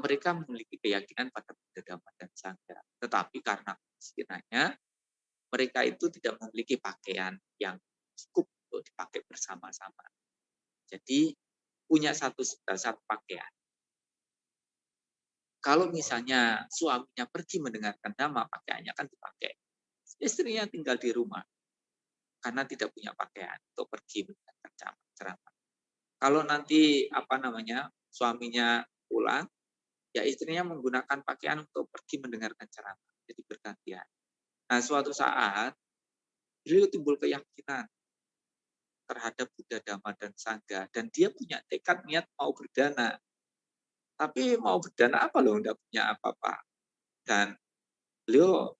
mereka memiliki keyakinan pada Buddha, Dhamma, dan Sangha. Tetapi karena kemiskinannya, mereka itu tidak memiliki pakaian yang cukup untuk dipakai bersama-sama. Jadi punya satu pakaian. Kalau misalnya suaminya pergi mendengarkan Dhamma, pakaiannya kan dipakai. Istrinya tinggal di rumah karena tidak punya pakaian untuk pergi mendengarkan ceramah. Kalau nanti suaminya pulang, ya istrinya menggunakan pakaian untuk pergi mendengarkan ceramah. Jadi bergantian. Nah, suatu saat beliau timbul keyakinan terhadap Buddha, Dhamma, dan Sangha, dan dia punya tekad niat mau berdana. Tapi mau berdana apa loh, enggak punya apa-apa. Dan beliau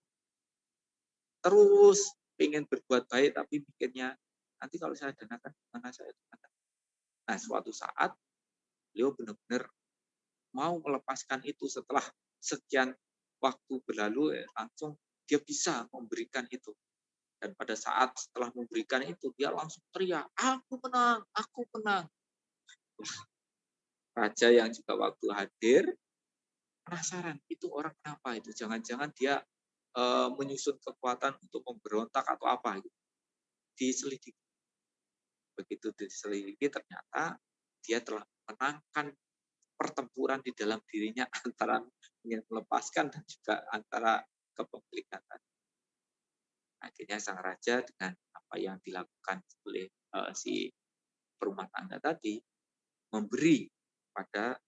terus ingin berbuat baik, tapi mikirnya nanti kalau saya danakan mana saya danakan. Nah, suatu saat beliau benar-benar mau melepaskan itu setelah sekian waktu berlalu, langsung dia bisa memberikan itu. Dan pada saat setelah memberikan itu, dia langsung teriak, aku menang, aku menang. Raja yang juga waktu hadir, penasaran, itu orang kenapa itu? Jangan-jangan dia menyusun kekuatan untuk memberontak atau apa. Gitu. Diselidiki. Begitu diselidiki, ternyata dia telah memenangkan pertempuran di dalam dirinya antara ingin melepaskan dan juga antara kepemilikan. Akhirnya sang raja dengan apa yang dilakukan oleh si perumah tangga tadi, memberi pada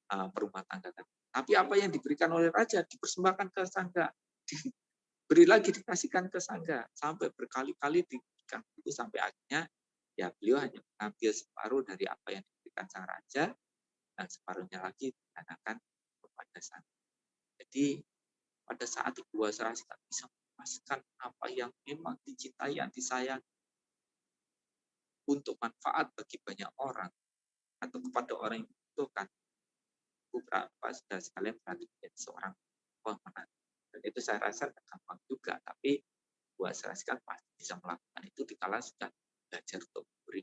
perumah tangga tadi. Tapi apa yang diberikan oleh raja dipersembahkan ke sangga, diberi lagi dikasihkan ke sangga, sampai berkali-kali diberikan itu, sampai akhirnya ya beliau hanya mengambil separuh dari apa yang diberikan sang raja, dan separuhnya lagi dikatakan kepada sangga. Jadi pada saat Ibu Wasrasi bisa melepaskan apa yang memang dicintai, yang disayang, untuk manfaat bagi banyak orang atau kepada orang yang membutuhkan, beberapa sudah sekalian berarti menjadi seorang pemenang. Dan itu saya rasa gampang juga, tapi buat saya kan pasti bisa melakukan itu dikala sudah belajar untuk memberi.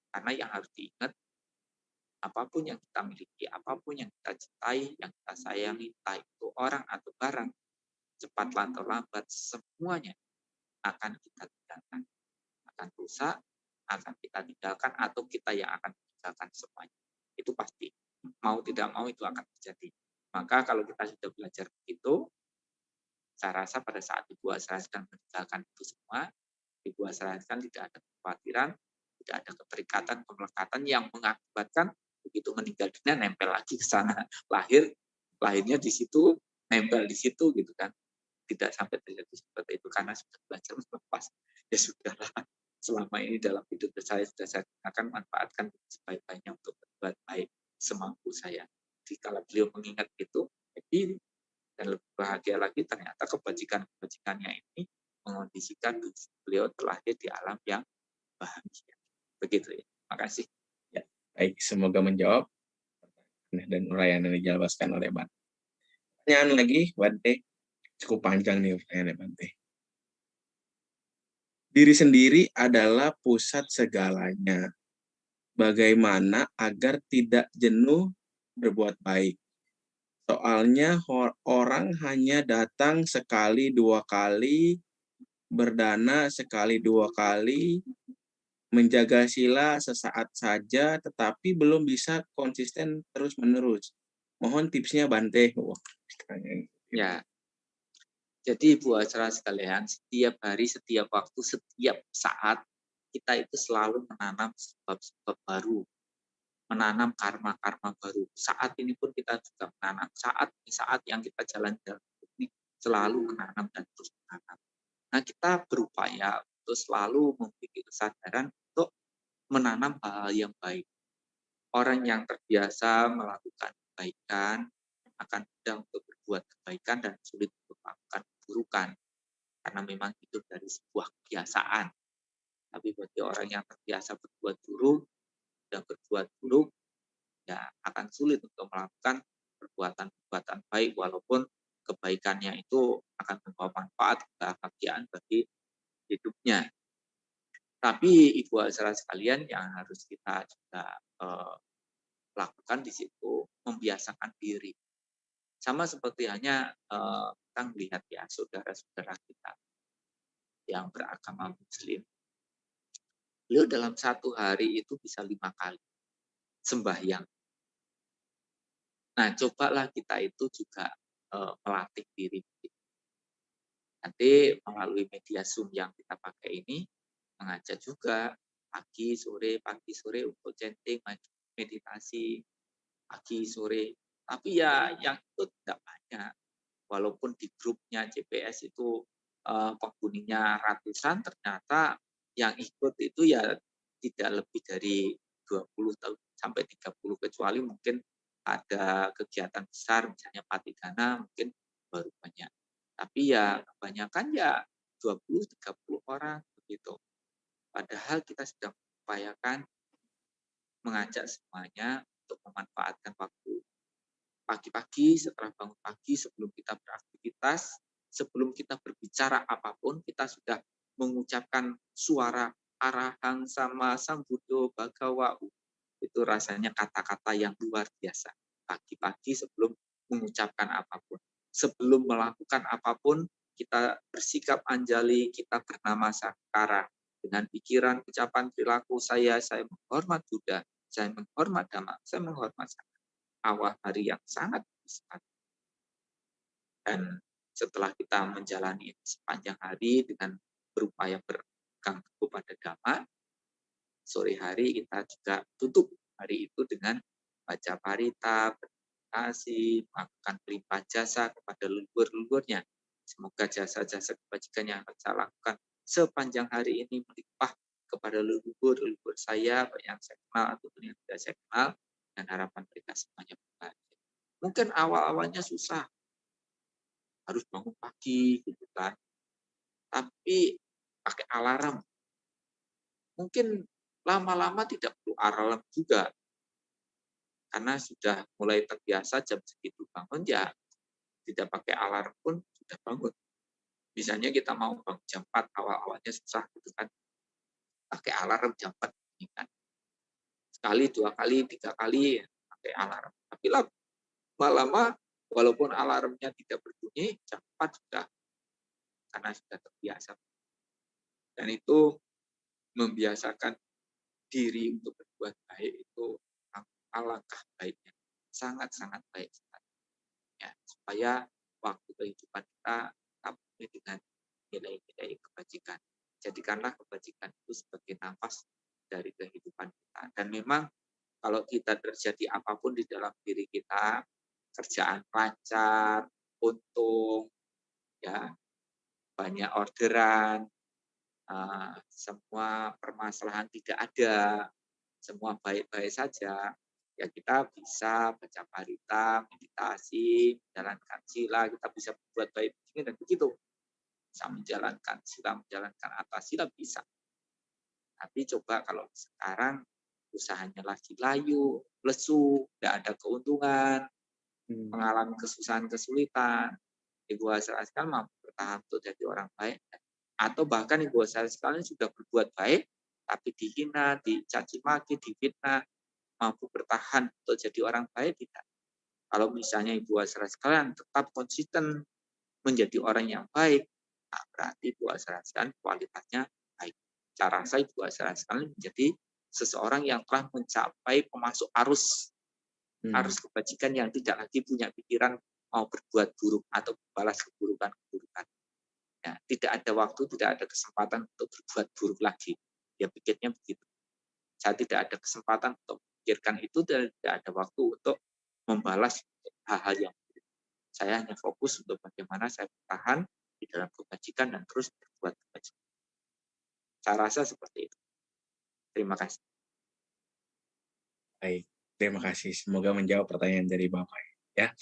Karena yang harus diingat, apapun yang kita miliki, apapun yang kita cintai, yang kita sayangi, entah itu orang atau barang, cepat atau lambat, semuanya akan kita tinggalkan. Akan rusak, akan kita tinggalkan, atau kita yang akan meninggalkan semuanya. Itu pasti. Mau tidak mau itu akan terjadi. Maka kalau kita sudah belajar begitu, saya rasa pada saat Ibu Wasrasi sedang meninggalkan itu semua, Ibu Wasrasi tidak ada kekhawatiran, tidak ada keterikatan, pemelekatan yang mengakibatkan begitu meninggal dunia nempel lagi ke sana. Lahirnya di situ, nempel di situ gitu kan. Tidak sampai terjadi seperti itu karena sudah belajar melepas. Ya sudahlah, selama ini dalam hidup saya sudah saya akan manfaatkan sebaik-baiknya untuk berbuat baik semampu saya. Jadi kalau beliau mengingat itu, happy dan lebih bahagia lagi, ternyata kebajikan-kebajikannya ini mengondisikan beliau terlahir di alam yang bahagia. Begitu ya. Terima kasih. Ya, baik, semoga menjawab dan uraian yang dijelaskan oleh Bante. Pertanyaan lagi, Bante. Cukup panjang nih pertanyaannya, Bante. Diri sendiri adalah pusat segalanya. Bagaimana agar tidak jenuh berbuat baik? Soalnya orang hanya datang sekali dua kali, berdana sekali dua kali, menjaga sila sesaat saja, tetapi belum bisa konsisten terus-menerus. Mohon tipsnya, Bante. Ya, jadi Ibu acara sekalian, setiap hari, setiap waktu, setiap saat, kita itu selalu menanam sebab-sebab baru menanam karma-karma baru. Saat ini pun kita juga menanam. Saat yang kita jalan-jalan ini selalu menanam dan terus menanam. Nah, kita berupaya untuk selalu memiliki kesadaran untuk menanam hal yang baik. Orang yang terbiasa melakukan kebaikan akan mudah untuk berbuat kebaikan dan sulit untuk melakukan keburukan. Karena memang hidup dari sebuah kebiasaan. Tapi bagi orang yang terbiasa berbuat buruk, dan berbuat buruk, ya akan sulit untuk melakukan perbuatan-perbuatan baik walaupun kebaikannya itu akan membawa manfaat kebahagiaan bagi hidupnya. Tapi Ibu Azra sekalian yang harus kita juga lakukan di situ membiasakan diri. Sama seperti hanya kita melihat ya saudara-saudara kita yang beragama Muslim. Beliau dalam satu hari itu bisa 5 kali sembahyang. Nah, cobalah kita itu juga melatih diri. Nanti melalui media Zoom yang kita pakai ini, mengajak juga pagi, sore untuk chanting, meditasi, pagi, sore. Tapi ya yang itu tidak banyak. Walaupun di grupnya CPS itu penghuninya ratusan, ternyata yang ikut itu ya tidak lebih dari 20 sampai 30, kecuali mungkin ada kegiatan besar misalnya Patigana mungkin baru banyak. Tapi ya kebanyakan ya 20-30 orang begitu. Padahal kita sedang mengupayakan mengajak semuanya untuk memanfaatkan waktu pagi-pagi setelah bangun pagi sebelum kita beraktivitas, sebelum kita berbicara apapun, kita sudah mengucapkan suara arahang sama sambudo bagawa. Itu rasanya kata-kata yang luar biasa. Pagi-pagi sebelum mengucapkan apapun. Sebelum melakukan apapun, kita bersikap anjali, kita bernama sakara. Dengan pikiran, ucapan, perilaku saya menghormat Buddha, saya menghormat Dhamma, saya menghormat Sangha. Awal hari yang sangat besar. Dan setelah kita menjalani sepanjang hari dengan berupaya berpegang teguh pada Dhamma, sore hari kita juga tutup hari itu dengan baca parita, bermeditasi, melakukan pelimpah jasa kepada leluhur-leluhurnya. Semoga jasa-jasa kebajikan yang saya lakukan sepanjang hari ini melimpah kepada leluhur saya, baik yang saya kenal ataupun yang tidak saya kenal, dan harapan mereka semuanya berbahagia. Mungkin awal-awalnya susah, harus bangun pagi gitu kan. Tapi pakai alarm. Mungkin lama-lama tidak perlu alarm juga. Karena sudah mulai terbiasa jam segitu bangun, ya tidak pakai alarm pun sudah bangun. Misalnya kita mau bangun jam 4, awal-awalnya susah gitu kan. Pakai alarm jam 4 ini kan. Sekali, 2 kali, 3 kali pakai alarm. Tapi lama-lama walaupun alarmnya tidak berbunyi, jam 4 sudah, karena sudah terbiasa. Dan itu membiasakan diri untuk berbuat baik itu alangkah baiknya. Sangat-sangat baik sekali. Ya, supaya waktu kehidupan kita tetap penuh dengan nilai-nilai kebajikan. Jadikanlah kebajikan itu sebagai nafas dari kehidupan kita. Dan memang kalau kita terjadi apapun di dalam diri kita, kerjaan lancar, untung, ya banyak orderan, semua permasalahan tidak ada, semua baik-baik saja, ya kita bisa baca parita, meditasi, menjalankan sila, kita bisa berbuat baik begini dan begitu. Bisa menjalankan sila, menjalankan atas sila bisa. Tapi coba kalau sekarang usahanya lagi layu, lesu, tidak ada keuntungan, mengalami kesusahan, kesulitan, Ibu Azra sekalian mampu bertahan untuk jadi orang baik, atau bahkan Ibu Azra sekalian sudah berbuat baik, tapi dihina, dicaci maki, difitnah, mampu bertahan untuk jadi orang baik tidak. Kalau misalnya Ibu Azra sekalian tetap konsisten menjadi orang yang baik, nah berarti Ibu Azra sekalian kualitasnya baik. Cara saya Ibu Azra sekalian menjadi seseorang yang telah mencapai pemasuk arus kebajikan yang tidak lagi punya pikiran mau berbuat buruk atau balas keburukan-keburukan. Ya, tidak ada waktu, tidak ada kesempatan untuk berbuat buruk lagi. Ya pikirnya begitu. Saya tidak ada kesempatan untuk memikirkan itu dan tidak ada waktu untuk membalas hal-hal yang buruk. Saya hanya fokus untuk bagaimana saya bertahan di dalam kebajikan dan terus berbuat kebajikan. Saya rasa seperti itu. Terima kasih. Baik, terima kasih. Semoga menjawab pertanyaan dari Bapak. Ya.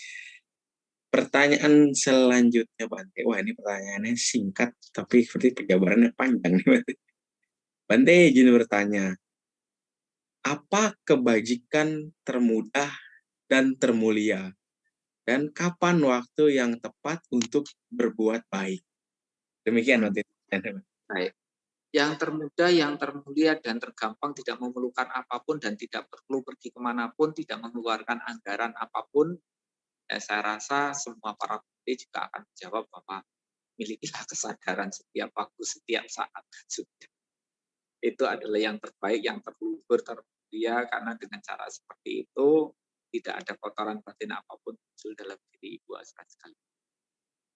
Pertanyaan selanjutnya, Bante. Wah, ini pertanyaannya singkat, tapi seperti penjabarannya panjang nih, Bante. Bante izin bertanya, apa kebajikan termudah dan termulia? Dan kapan waktu yang tepat untuk berbuat baik? Demikian, Bante. Baik. Yang termudah, yang termulia, dan tergampang, tidak memerlukan apapun dan tidak perlu pergi kemanapun, tidak mengeluarkan anggaran apapun, saya rasa semua para bukti juga akan menjawab bahwa milikilah kesadaran setiap waktu, setiap saat. Sudah. Itu adalah yang terbaik, yang terluhur, termulia, karena dengan cara seperti itu tidak ada kotoran batin apapun muncul dalam diri Ibu Asra sekali.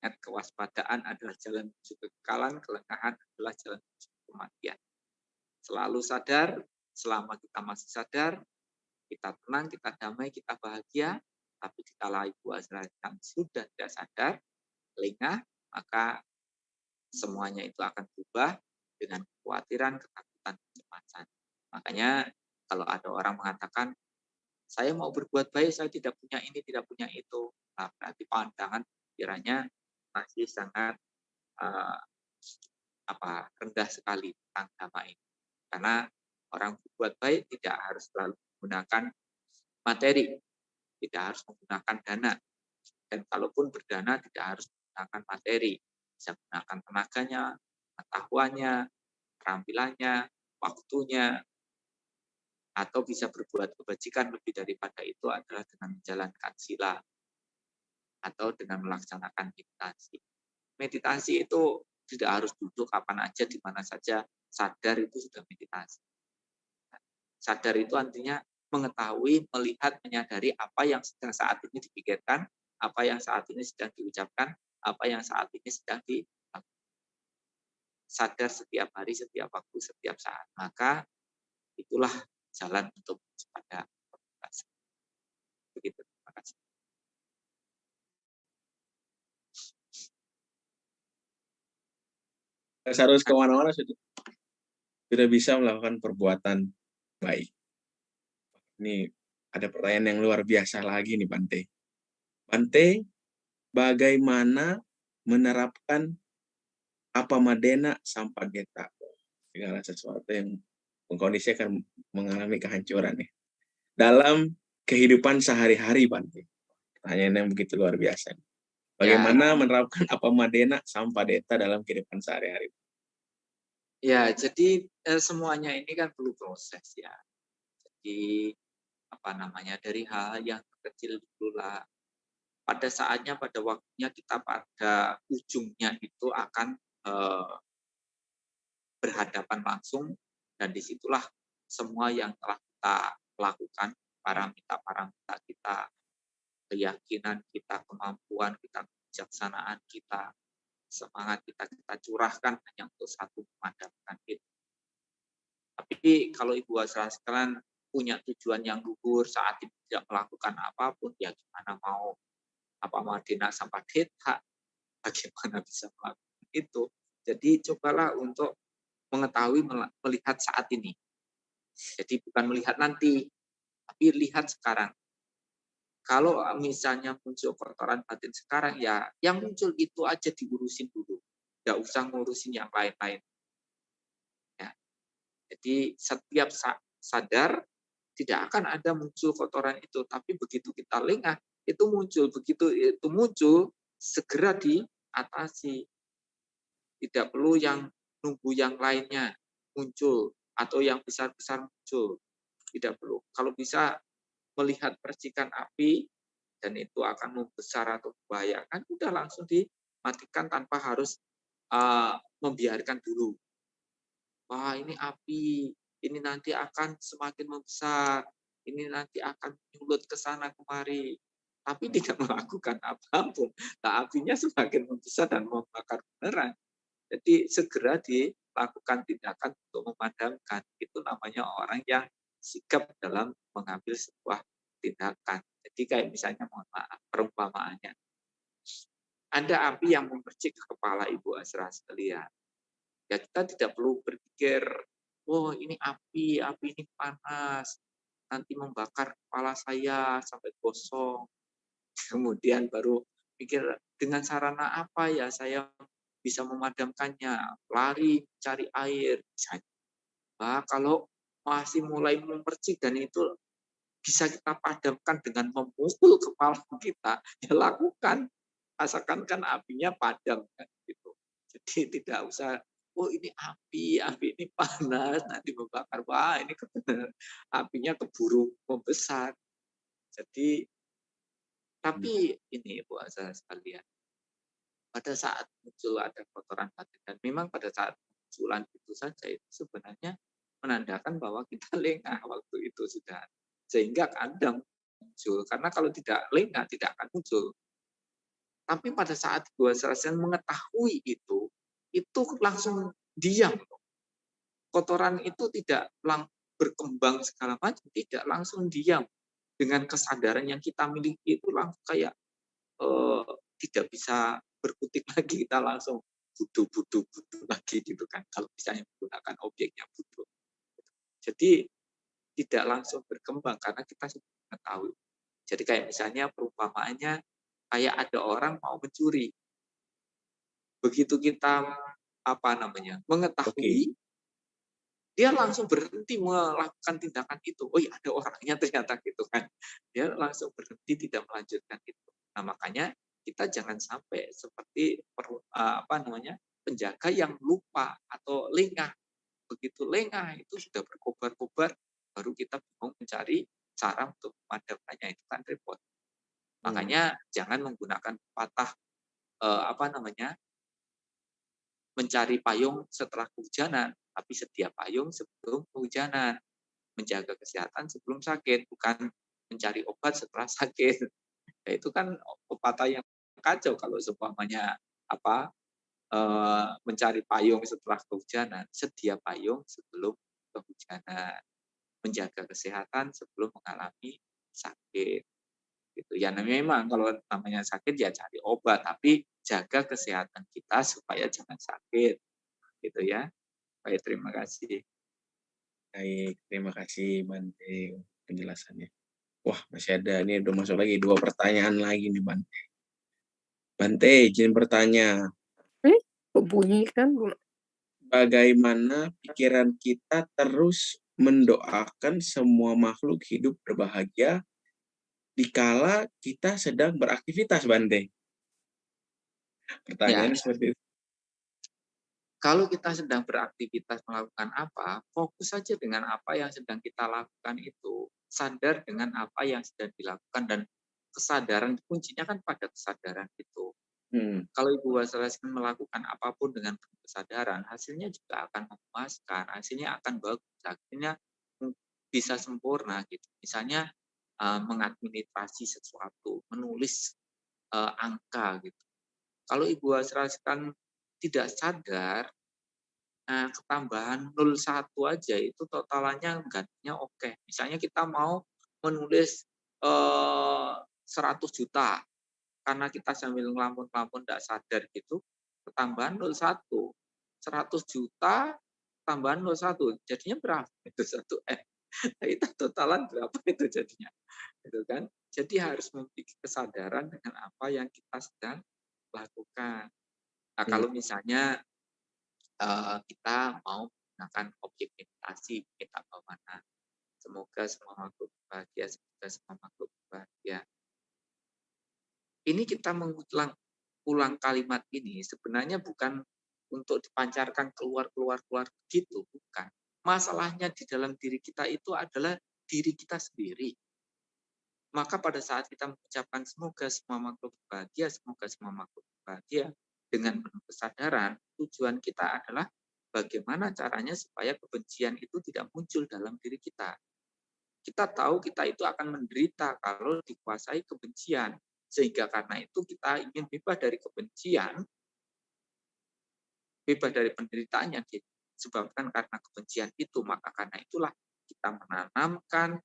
Ingat, kewaspadaan adalah jalan menuju kekekalan, kelengahan adalah jalan menuju kematian. Selalu sadar, selama kita masih sadar, kita tenang, kita damai, kita bahagia, tapi dikala Ibu Asra yang sudah tidak sadar, lengah, maka semuanya itu akan berubah dengan kekhawatiran, ketakutan, kecemasan. Makanya kalau ada orang mengatakan, saya mau berbuat baik, saya tidak punya ini, tidak punya itu, nah, berarti pandangan pikirannya masih sangat rendah sekali tentang agama ini. Karena orang berbuat baik tidak harus selalu menggunakan materi, tidak harus menggunakan dana, dan kalaupun berdana tidak harus menggunakan materi, bisa menggunakan tenaganya, pengetahuannya, keterampilannya, waktunya, atau bisa berbuat kebajikan lebih daripada itu adalah dengan menjalankan sila atau dengan melaksanakan meditasi. Meditasi itu tidak harus duduk kapan aja, di mana saja. Sadar itu sudah meditasi. Sadar itu artinya mengetahui, melihat, menyadari apa yang sedang saat ini dipikirkan, apa yang saat ini sedang diucapkan, apa yang saat ini sedang dilakukan. Sadar setiap hari, setiap waktu, setiap saat. Maka itulah jalan untuk pada meditasi. Begitu. Terima kasih. Harus kemana-mana sudah bisa melakukan perbuatan baik. Ini ada pertanyaan yang luar biasa lagi nih, Bante. Bante, bagaimana menerapkan apamadena sampagita? Segala sesuatu yang kondisi akan mengalami kehancuran nih. Dalam kehidupan sehari-hari, Bante. Pertanyaan yang begitu luar biasa. Bagaimana menerapkan apamadena sampadeta dalam kehidupan sehari-hari? Ya, jadi semuanya ini kan perlu proses ya. Jadi dari hal yang kecil dulu lah. Pada saatnya, pada waktunya kita pada ujungnya itu akan berhadapan langsung, dan disitulah semua yang telah kita lakukan, paramita kita, keyakinan kita, kemampuan kita, kebijaksanaan kita, semangat kita curahkan hanya untuk satu, memadamkan itu. Tapi kalau Ibu Asra sekalian punya tujuan yang luhur, saat ini tidak melakukan apapun, ya gimana mau apamadena sampadeta, bagaimana bisa melakukan itu. Jadi cobalah untuk mengetahui, melihat saat ini. Jadi bukan melihat nanti, tapi lihat sekarang. Kalau misalnya muncul kotoran batin sekarang, ya yang muncul itu aja diurusin dulu. Nggak usah ngurusin yang lain-lain. Ya. Jadi setiap sadar, tidak akan ada muncul kotoran itu. Tapi begitu kita lengah, itu muncul. Begitu itu muncul, segera diatasi. Tidak perlu yang nunggu yang lainnya muncul, atau yang besar-besar muncul. Tidak perlu. Kalau bisa melihat percikan api, dan itu akan membesar atau membahayakan, udah langsung dimatikan tanpa harus membiarkan dulu. Wah, ini api, ini nanti akan semakin membesar, ini nanti akan menyulut ke sana kemari. Tapi tidak melakukan apapun. Nah, apinya semakin membesar dan membakar beneran. Jadi segera dilakukan tindakan untuk memadamkan. Itu namanya orang yang sikap dalam mengambil sebuah tindakan. Jadi kayak misalnya, mohon maaf, perumpamaannya, ada api yang memercik ke kepala Ibu Asra sekalian. Ya kita tidak perlu berpikir, oh ini api ini panas, nanti membakar kepala saya sampai gosong. Kemudian baru pikir dengan sarana apa ya saya bisa memadamkannya, lari cari air misalnya. Nah, kalau masih mulai memercik dan itu bisa kita padamkan dengan memukul kepala kita, ya lakukan. Asalkan kan apinya padam kan gitu. Jadi tidak usah, oh ini api ini panas, nanti membakar. Wah, ini apinya keburu membesar. Jadi, tapi ini Bu Asa sekalian, pada saat muncul ada kotoran batin dan memang pada saat munculan itu saja itu sebenarnya menandakan bahwa kita lengah waktu itu sudah, sehingga kadang muncul, karena kalau tidak lengah tidak akan muncul. Tapi pada saat Ibu Asra mengetahui itu langsung diam. Kotoran itu tidak berkembang segala macam, tidak, langsung diam. Dengan kesadaran yang kita miliki itu langsung kayak tidak bisa berkutik lagi, kita langsung budu lagi gitu kan, kalau misalnya menggunakan objeknya budu. Jadi tidak langsung berkembang karena kita sudah mengetahui. Jadi kayak misalnya perumpamaannya kayak ada orang mau mencuri. Begitu kita mengetahui, dia langsung berhenti melakukan tindakan itu. Oh iya, ada orangnya ternyata gitu kan. Dia langsung berhenti, tidak melanjutkan itu. Nah, makanya kita jangan sampai seperti penjaga yang lupa atau lengah. Begitu lengah itu sudah berkobar-kobar, baru kita bingung mencari cara untuk memadamkannya, itu kan repot. Makanya jangan menggunakan patah mencari payung setelah kehujanan, tapi sedia payung sebelum kehujanan. Menjaga kesehatan sebelum sakit, bukan mencari obat setelah sakit. Ya, itu kan pepatah yang kacau kalau seumpamanya mencari payung setelah kehujanan, sedia payung sebelum kehujanan. Menjaga kesehatan sebelum mengalami sakit. Gitu. Ya memang kalau namanya sakit ya cari obat, tapi jaga kesehatan kita supaya jangan sakit. Gitu ya. Baik, terima kasih. Baik, terima kasih Bante penjelasannya. Wah, masih ada. Ini udah masuk lagi 2 pertanyaan lagi nih Bante. Bante, izin bertanya. Kok bunyi kan? Bagaimana pikiran kita terus mendoakan semua makhluk hidup berbahagia dikala kita sedang beraktivitas, Bante? Pertanyaannya seperti itu. Kalau kita sedang beraktivitas melakukan apa, fokus saja dengan apa yang sedang kita lakukan itu. Sadar dengan apa yang sedang dilakukan, dan kesadaran kuncinya kan pada kesadaran itu. Kalau Ibu Asra melakukan apapun dengan kesadaran, hasilnya juga akan memuaskan, hasilnya akan bagus, hasilnya bisa sempurna gitu. Misalnya mengadministrasi sesuatu, menulis angka gitu. Kalau Ibu Asra tidak sadar, ketambahan 01 aja itu totalannya gantinya oke. Misalnya kita mau menulis 100 juta, karena kita sambil ngelamun-ngelamun tidak sadar gitu, ketambahan 01. 100 juta tambahan 01, jadinya berapa? Itu 1M. Nah, itu totalan berapa itu jadinya? Gitu kan? Jadi harus memiliki kesadaran dengan apa yang kita sedang lakukan. Nah, kalau misalnya kita mau menggunakan objek meditasi, kita ke mana? Semoga semua makhluk bahagia, semoga semua makhluk bahagia. Ini kita ulang kalimat ini sebenarnya bukan untuk dipancarkan keluar begitu, bukan. Masalahnya di dalam diri kita itu adalah diri kita sendiri. Maka pada saat kita mengucapkan semoga semua makhluk bahagia, semoga semua makhluk bahagia, dengan penuh kesadaran, tujuan kita adalah bagaimana caranya supaya kebencian itu tidak muncul dalam diri kita. Kita tahu kita itu akan menderita kalau dikuasai kebencian. Sehingga karena itu kita ingin bebas dari kebencian, bebas dari penderitaan yang disebabkan karena kebencian itu. Maka karena itulah kita menanamkan,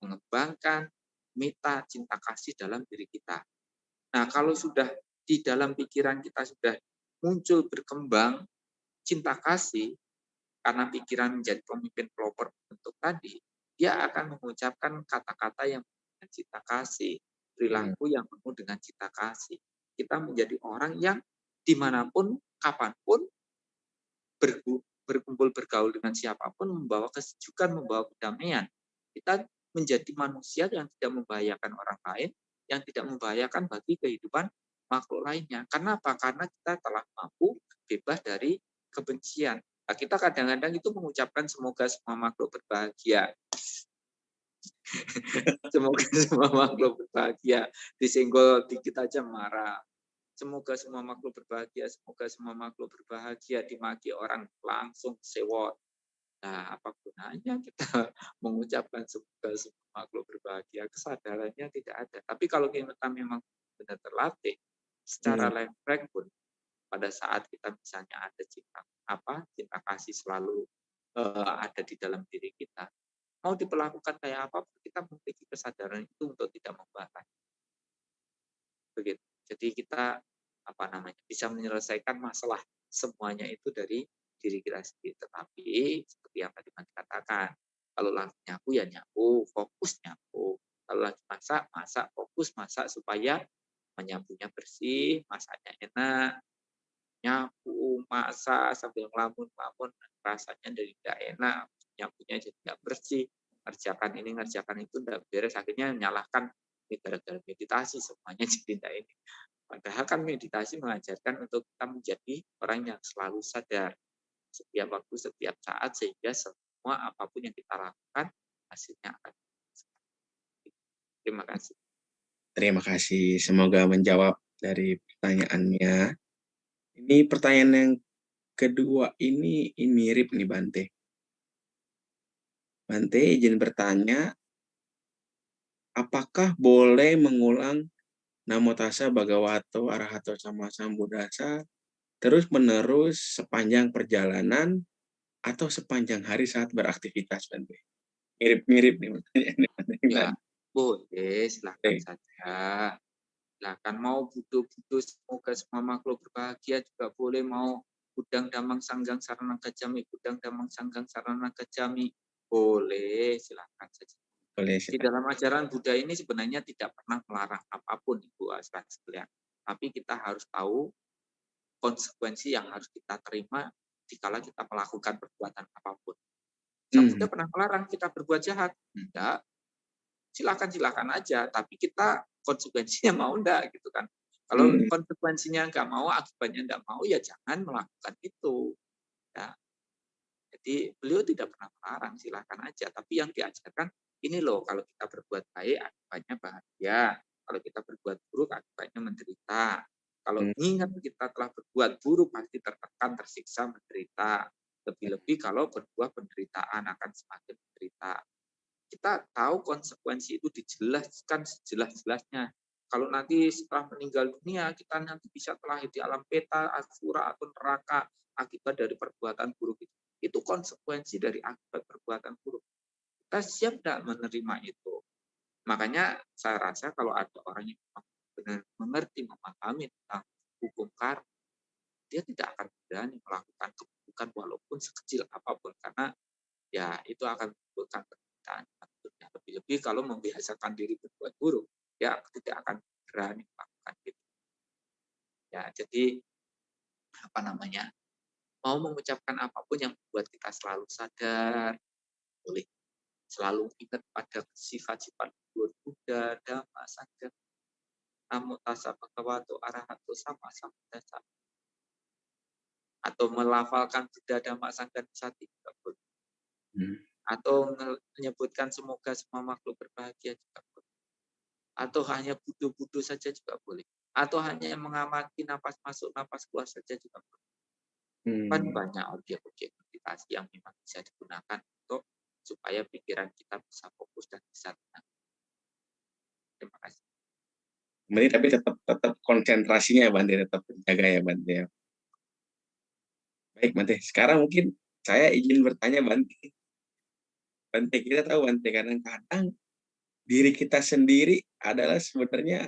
mengembangkan meta cinta kasih dalam diri kita. Nah, kalau sudah di dalam pikiran kita sudah muncul berkembang cinta kasih, karena pikiran menjadi pemimpin pelopor bentuk tadi, dia akan mengucapkan kata-kata yang dengan cinta kasih, perilaku yang penuh dengan cinta kasih. Kita menjadi orang yang dimanapun, kapanpun, berkumpul bergaul dengan siapapun, membawa kesejukan, membawa kedamaian. Kita menjadi manusia yang tidak membahayakan orang lain, yang tidak membahayakan bagi kehidupan makhluk lainnya. Karena apa? Karena kita telah mampu bebas dari kebencian. Nah, kita kadang-kadang itu mengucapkan semoga semua makhluk berbahagia. Semoga semua makhluk berbahagia. Disenggol dikit aja marah. Semoga semua makhluk berbahagia, semoga semua makhluk berbahagia, dimaki orang langsung sewot. Nah, apa gunanya kita mengucapkan semoga semua makhluk berbahagia? Kesadarannya tidak ada. Tapi kalau kita memang benar terlatih, secara refleks pun, pada saat kita misalnya ada cinta kasih selalu ada di dalam diri kita, mau diperlakukan kayak apa, kita memiliki kesadaran itu untuk tidak membalas. Begitu. Jadi kita bisa menyelesaikan masalah semuanya itu dari diri kita sendiri. Tetapi seperti yang tadi Mas katakan, kalau lagi nyapu ya nyapu, fokus nyapu. Kalau lagi masak, masak, fokus masak supaya menyapunya bersih, masaknya enak, nyapu, masak sambil ngelamun-ngelamun, rasanya jadi tidak enak, nyapunya jadi tidak bersih, ngerjakan ini, ngerjakan itu, tidak beres, akhirnya menyalahkan gara-gara meditasi, semuanya jadi tidak ini. Padahal kan meditasi mengajarkan untuk kita menjadi orang yang selalu sadar setiap waktu, setiap saat, sehingga semua apapun yang kita lakukan, hasilnya akan. Terima kasih. Terima kasih. Semoga menjawab dari pertanyaannya. Ini pertanyaan yang kedua ini mirip nih Bante. Bante izin bertanya, apakah boleh mengulang Namo Tassa Bhagavato Arahato Sama Sambuddhassa terus-menerus sepanjang perjalanan atau sepanjang hari saat beraktivitas, Bante? Mirip-mirip nih pertanyaannya. Ya, boleh, silakan saja. Silakan mau butuh-butuh semoga semua makhluk berbahagia juga boleh, mau Budang Damang Sanggang Sarana Gajami, Budang Damang Sanggang Sarana Gajami, boleh, silakan saja. Boleh, Di dalam ajaran Buddha ini sebenarnya tidak pernah melarang apapun, Ibu Aslan sekalian. Tapi kita harus tahu konsekuensi yang harus kita terima dikala kita melakukan perbuatan apapun. Sang Buddha pernah melarang kita berbuat jahat? Enggak. Silakan aja, tapi kita konsekuensinya mau enggak gitu kan. Kalau konsekuensinya enggak mau, akibatnya enggak mau, ya jangan melakukan itu. Ya. Jadi beliau tidak pernah melarang, silakan aja. Tapi yang diajarkan, ini loh, kalau kita berbuat baik, akibatnya bahagia. Kalau kita berbuat buruk, akibatnya menderita. Kalau ingat kita telah berbuat buruk, pasti tertekan, tersiksa, menderita. Lebih-lebih kalau berbuah penderitaan akan semakin menderita. Kita tahu konsekuensi itu dijelaskan sejelas-jelasnya. Kalau nanti setelah meninggal dunia, kita nanti bisa terlahir di alam peta, asura, atau neraka akibat dari perbuatan buruk itu. Itu konsekuensi dari akibat perbuatan buruk. Kita siap tidak menerima itu. Makanya saya rasa kalau ada orang yang benar mengerti, memahami tentang hukum karma, dia tidak akan berani melakukan keburukan walaupun sekecil apapun, karena ya itu akan menimbulkan penderitaan. Lebih-lebih kalau membiasakan diri berbuat buruk, dia tidak akan berani melakukan itu. Ya, jadi mau mengucapkan apapun yang membuat kita selalu sadar, boleh selalu ingat pada sifat-sifat luhur Buddha, Dhamma, Sangha, Namo Tassa Bhagavato Arahato Sama Sambuddhassa, atau melafalkan Buddha, Dhamma, Sangha, Sati juga boleh. Atau menyebutkan semoga semua makhluk berbahagia juga boleh. Atau hanya butuh-butuh saja juga boleh. Atau hanya mengamati napas masuk, napas keluar saja juga boleh. Kan banyak objek-objek meditasi yang memang bisa digunakan untuk supaya pikiran kita bisa fokus dan bisa tenang. Terima kasih. Tapi tetap konsentrasinya ya Bante, tetap terjaga ya Bante. Baik Bante, sekarang mungkin saya izin bertanya Bante. Bante, kita tahu Bante, kadang-kadang diri kita sendiri adalah sebenarnya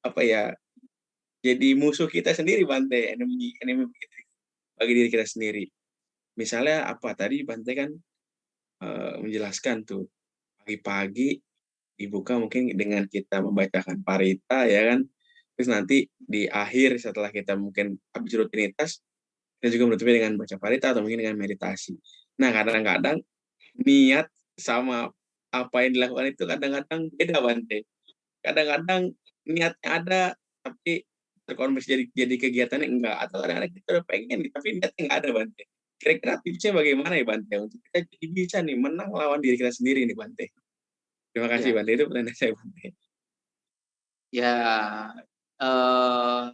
apa ya, jadi musuh kita sendiri Bante, enemy bagi diri kita sendiri. Misalnya apa tadi Bante kan menjelaskan tuh pagi-pagi dibuka mungkin dengan kita membacakan parita ya kan. Terus nanti di akhir setelah kita mungkin habis rutinitas, kita juga menutupi dengan baca parita atau mungkin dengan meditasi. Nah, kadang-kadang niat sama apa yang dilakukan itu kadang-kadang beda Bante. Kadang-kadang niatnya ada tapi terkonversi jadi kegiatannya enggak, atau kadang-kadang kita udah pengen nih tapi niatnya enggak ada Bante. Kira-kira tipsnya bagaimana ya Bante untuk kita jadi bisa nih menang lawan diri kita sendiri nih Bante? Terima kasih Ya, Bante, itu pertanyaan saya Bante. ya eh,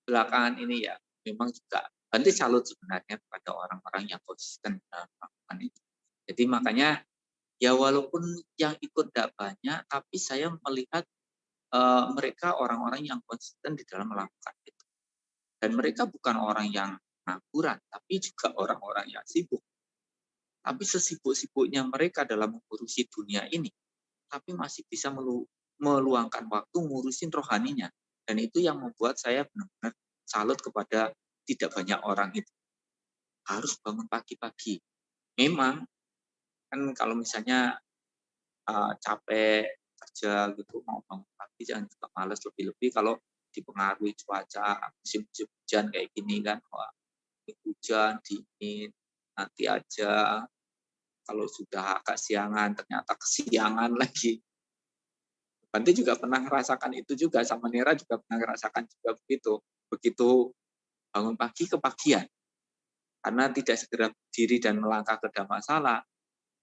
belakangan ini ya memang juga Bante salut sebenarnya pada orang-orang yang konsisten dalam melakukan itu. Jadi makanya ya walaupun yang ikut tidak banyak, tapi saya melihat mereka orang-orang yang konsisten di dalam melakukan itu. Dan mereka bukan orang yang ngangguran, tapi juga orang-orang yang sibuk. Tapi sesibuk-sibuknya mereka dalam mengurusi dunia ini, tapi masih bisa meluangkan waktu ngurusin rohaninya. Dan itu yang membuat saya benar-benar salut kepada tidak banyak orang itu. Harus bangun pagi-pagi. Memang kan kalau misalnya capek kerja gitu mau bangun pagi jangan juga males lebih-lebih kalau dipengaruhi cuaca musim-musim hujan kayak gini kan. Wah, ini hujan dingin nanti aja, kalau sudah agak siangan ternyata kesiangan lagi. Banti juga pernah merasakan itu juga, sama Nera juga pernah merasakan juga begitu. Begitu bangun pagi kepagian, karena tidak segera berdiri dan melangkah ke masalah,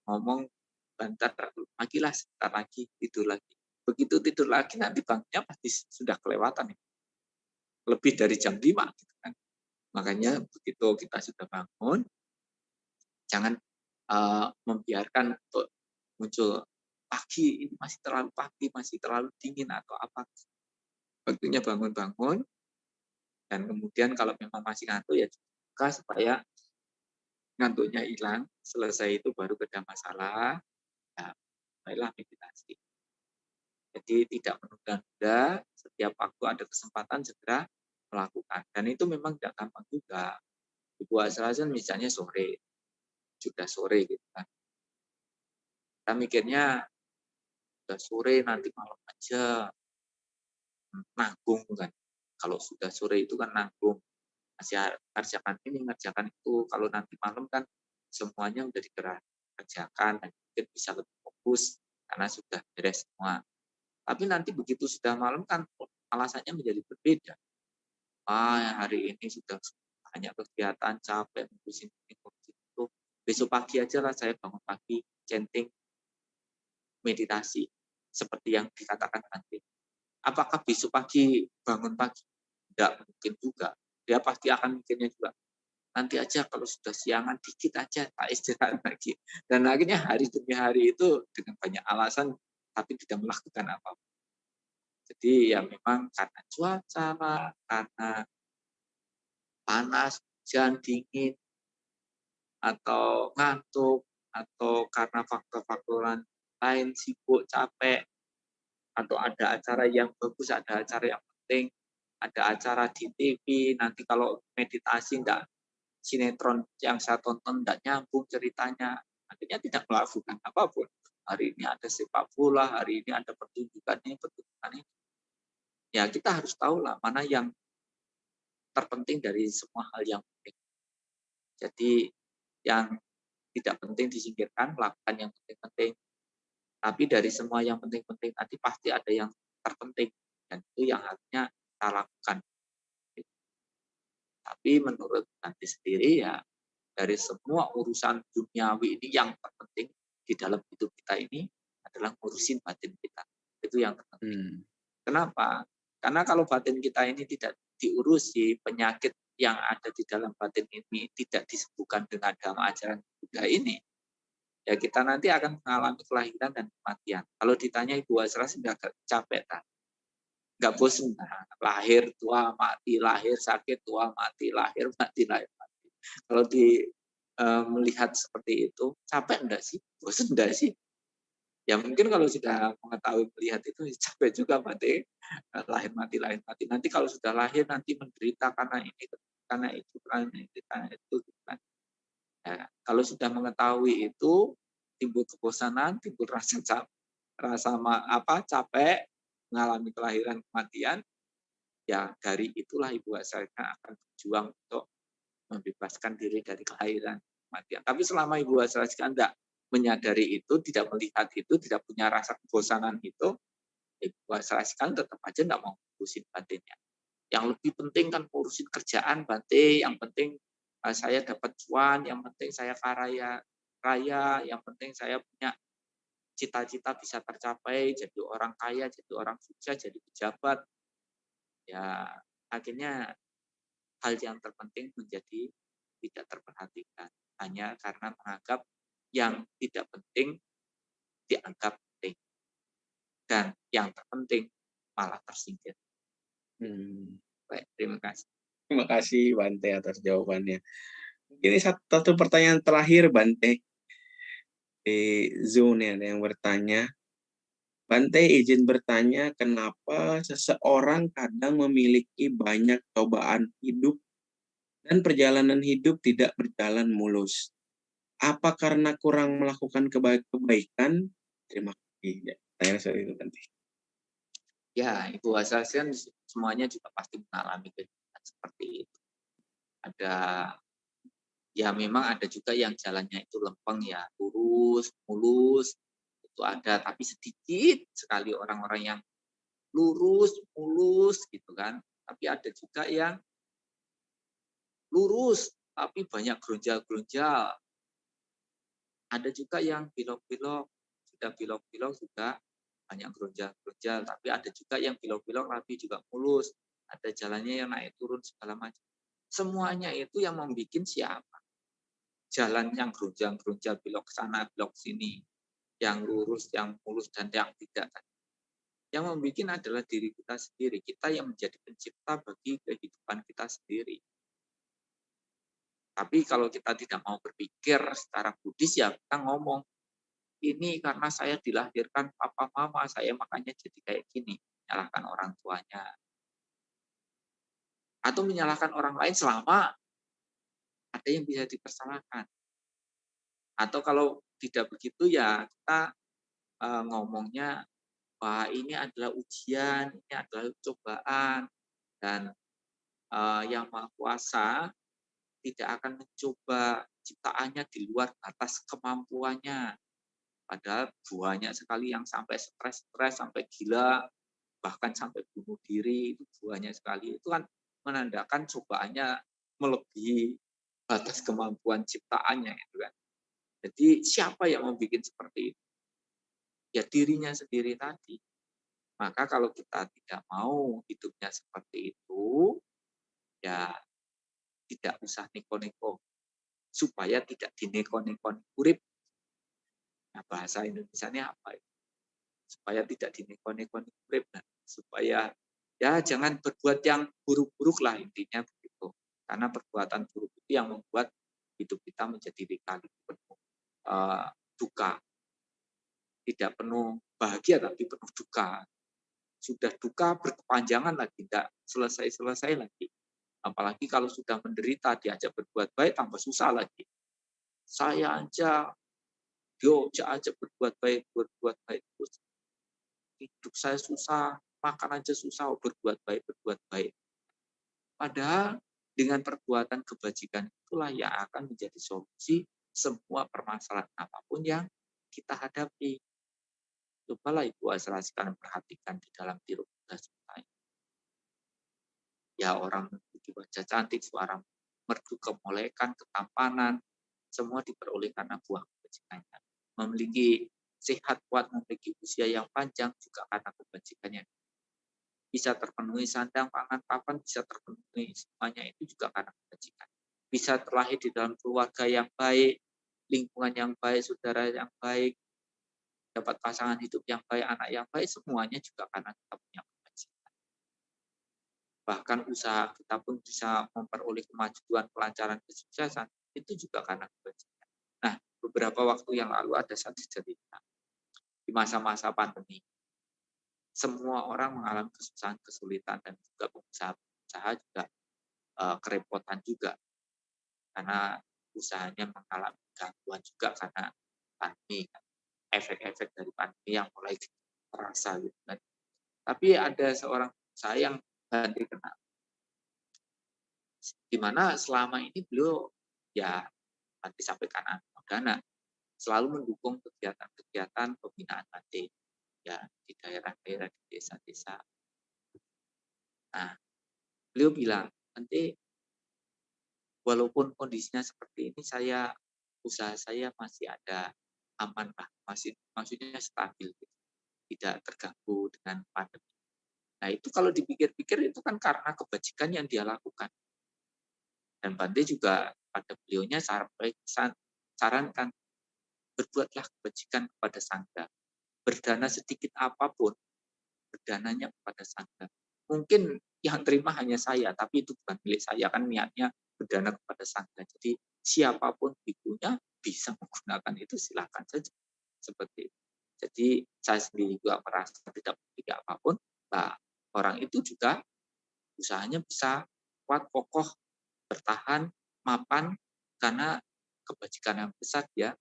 ngomong bentar lagi lah, sebentar lagi, tidur lagi. Begitu tidur lagi nanti bangunnya pasti sudah kelewatan. Lebih dari jam 5. Gitu kan. Makanya begitu kita sudah bangun, jangan membiarkan untuk muncul pagi, ini masih terlalu pagi, masih terlalu dingin atau apa. Waktunya bangun-bangun, dan kemudian kalau memang masih ngantuk ya juga supaya ngantuknya hilang. Selesai itu baru beda masalah, ya baiklah meditasi. Jadi tidak menunda-nunda, setiap waktu ada kesempatan segera melakukan. Dan itu memang tidak gampang juga. Di puasa misalnya sore, sudah sore gitu kan. Kita mikirnya sudah sore nanti malam aja, nanggung kan. Kalau sudah sore itu kan nanggung, masih kerjakan ini, ngerjakan itu. Kalau nanti malam kan semuanya udah dikerjakan dan mungkin bisa lebih fokus karena sudah beres semua. Tapi nanti begitu sudah malam kan alasannya menjadi berbeda. Hari ini sudah banyak kegiatan, capek, ngurusin ini, ngurusin itu. Besok pagi aja lah saya bangun pagi, chanting, meditasi. Seperti yang dikatakan nanti. Apakah besok pagi bangun pagi? Tidak mungkin juga. Dia pasti akan mikirnya juga, nanti aja kalau sudah siangan dikit aja, tak istirahat lagi. Dan akhirnya hari demi hari itu dengan banyak alasan, tapi tidak melakukan apa-apa. Jadi ya memang karena cuaca lah, karena panas, hujan, dingin, atau ngantuk, atau karena faktor-faktor lain, sibuk, capek, atau ada acara yang bagus, ada acara yang penting, ada acara di TV, nanti kalau meditasi enggak, sinetron yang saya tonton enggak nyambung ceritanya, akhirnya tidak melakukan apapun. Hari ini ada sepak bola, hari ini ada pertunjukan ini. Ya kita harus tahu lah mana yang terpenting dari semua hal yang penting. Jadi yang tidak penting disingkirkan, lakukan yang penting-penting. Tapi dari semua yang penting-penting tadi pasti ada yang terpenting. Dan itu yang harusnya kita lakukan. Tapi menurut nanti sendiri ya, dari semua urusan duniawi ini yang terpenting di dalam hidup kita ini adalah ngurusin batin kita. Itu yang terpenting. Kenapa? Karena kalau batin kita ini tidak diurusi, penyakit yang ada di dalam batin ini tidak disembuhkan dengan agama ajaran Buddha ini, ya kita nanti akan mengalami kelahiran dan kematian. Kalau ditanya Ibu Asra sudah capek kan? Nggak bosan, lahir, tua, mati, lahir, sakit, tua, mati, lahir, mati, lahir, mati. Kalau melihat seperti itu, capek enggak sih? Bosan enggak sih? Ya mungkin kalau sudah mengetahui melihat itu capek juga berarti lahir mati. Nanti kalau sudah lahir nanti menderita karena ini, karena itu, karena itu, gitu kan. Ya, kalau sudah mengetahui itu timbul kebosanan, timbul capek, mengalami kelahiran kematian, ya dari itulah Ibu Wasalka akan berjuang untuk membebaskan diri dari kelahiran kematian. Tapi selama Ibu Wasalka tidak menyadari itu, tidak melihat itu, tidak punya rasa kebosanan itu, Ibu Wasalka tetap aja tidak mau ngurusin batinnya. Yang lebih penting kan ngurusin kerjaan, Bante, yang penting saya dapat cuan, yang penting saya raya, yang penting saya punya cita-cita bisa tercapai, jadi orang kaya, jadi orang sukses, jadi pejabat. Ya, akhirnya hal yang terpenting menjadi tidak terperhatikan. Hanya karena menganggap yang tidak penting dianggap penting. Dan yang terpenting malah tersingkir. Baik, terima kasih. Terima kasih Bante atas jawabannya. Mungkin ini satu pertanyaan terakhir Bante. Di Zoom ada yang bertanya. Bante izin bertanya, kenapa seseorang kadang memiliki banyak cobaan hidup dan perjalanan hidup tidak berjalan mulus? Apa karena kurang melakukan kebaikan? Terima kasih. Ya, tanya soal itu Bante. Ya, Ibu Wasalka semuanya juga pasti mengalami kehidupan seperti itu. Ya memang ada juga yang jalannya itu lempeng ya, lurus, mulus, itu ada, tapi sedikit sekali orang-orang yang lurus, mulus gitu kan. Tapi ada juga yang lurus, tapi banyak geronjal-geronjal. Ada juga yang belok-belok, sudah belok-belok juga banyak geronjal-geronjal, tapi ada juga yang belok-belok tapi juga mulus. Ada jalannya yang naik turun segala macam. Semuanya itu yang membuat siapa? Jalan yang geronjal-geronjal, belok ke sana, belok sini, yang lurus, yang mulus, dan yang tidak. Yang membuat adalah diri kita sendiri. Kita yang menjadi pencipta bagi kehidupan kita sendiri. Tapi kalau kita tidak mau berpikir secara Buddhis, ya kita ngomong, ini karena saya dilahirkan papa mama, saya makanya jadi kayak gini. Menyalahkan orang tuanya. Atau menyalahkan orang lain selama ada yang bisa dipersalahkan. Atau kalau tidak begitu ya kita ngomongnya bahwa ini adalah ujian, ini adalah cobaan, dan yang Maha Kuasa tidak akan mencoba ciptaannya di luar batas kemampuannya. Padahal banyak sekali yang sampai stres, sampai gila, bahkan sampai bunuh diri, itu banyak sekali. Itu kan menandakan cobaannya melebihi batas kemampuan ciptaannya. Gitu kan. Jadi siapa yang membuat seperti itu? Ya dirinya sendiri tadi. Maka kalau kita tidak mau hidupnya seperti itu, ya tidak usah neko-neko. Supaya tidak dineko-neko urip. Nah, bahasa Indonesianya apa itu? Supaya tidak dineko-neko urip. Nah, supaya ya jangan berbuat yang buruk-buruk lah intinya begitu. Karena perbuatan buruk itu yang membuat hidup kita menjadi lika-liku penuh duka. Tidak penuh bahagia tapi penuh duka. Sudah duka berkepanjangan lagi, tidak selesai-selesai lagi. Apalagi kalau sudah menderita, diajak berbuat baik, tambah susah lagi. Saya aja, diajak berbuat baik terus. Hidup saya susah, makan aja susah, berbuat baik. Padahal dengan perbuatan kebajikan itulah yang akan menjadi solusi semua permasalahan apapun yang kita hadapi. Cobalah Ibu Wasalka perhatikan di dalam diri kita semuanya. Ya orang memiliki wajah cantik, suara merdu, kemolekan, ketampanan, semua diperoleh karena buah kebajikannya. Memiliki sehat kuat, memiliki usia yang panjang juga karena kebajikannya. Bisa terpenuhi sandang, pangan, papan, bisa terpenuhi semuanya itu juga karena kebajikan. Bisa terlahir di dalam keluarga yang baik, lingkungan yang baik, saudara yang baik, dapat pasangan hidup yang baik, anak yang baik, semuanya juga karena kita punya kebajikan. Bahkan usaha kita pun bisa memperoleh kemajuan, kelancaran, kesuksesan, itu juga karena kebajikan. Nah, beberapa waktu yang lalu ada satu cerita di masa-masa pandemi. Semua orang mengalami kesusahan, kesulitan, dan juga pengusaha juga kerepotan juga karena usahanya mengalami gangguan juga karena pandemi, kan. Efek-efek dari pandemi yang mulai terasa gitu kan. Tapi ada seorang saya yang Bante kenal, di mana selama ini beliau ya Bante sampaikan dana selalu mendukung kegiatan-kegiatan pembinaan Bante ya di daerah-daerah, di desa-desa. Nah, beliau bilang, Bante, walaupun kondisinya seperti ini, usaha saya masih ada aman lah, maksudnya stabil, gitu. Tidak terganggu dengan pandemi. Nah, itu kalau dipikir-pikir itu kan karena kebajikan yang dia lakukan. Dan Bante juga pada beliaunya sarankan, berbuatlah kebajikan kepada sangga. Berdana sedikit apapun, berdananya kepada sangga. Mungkin yang terima hanya saya, tapi itu bukan milik saya, kan niatnya berdana kepada sangga. Jadi siapapun bikunya bisa menggunakan itu, silakan saja. Seperti itu. Jadi saya sendiri juga merasa tidak memiliki apapun, nah, orang itu juga usahanya bisa kuat, kokoh, bertahan, mapan, karena kebajikan yang besar dia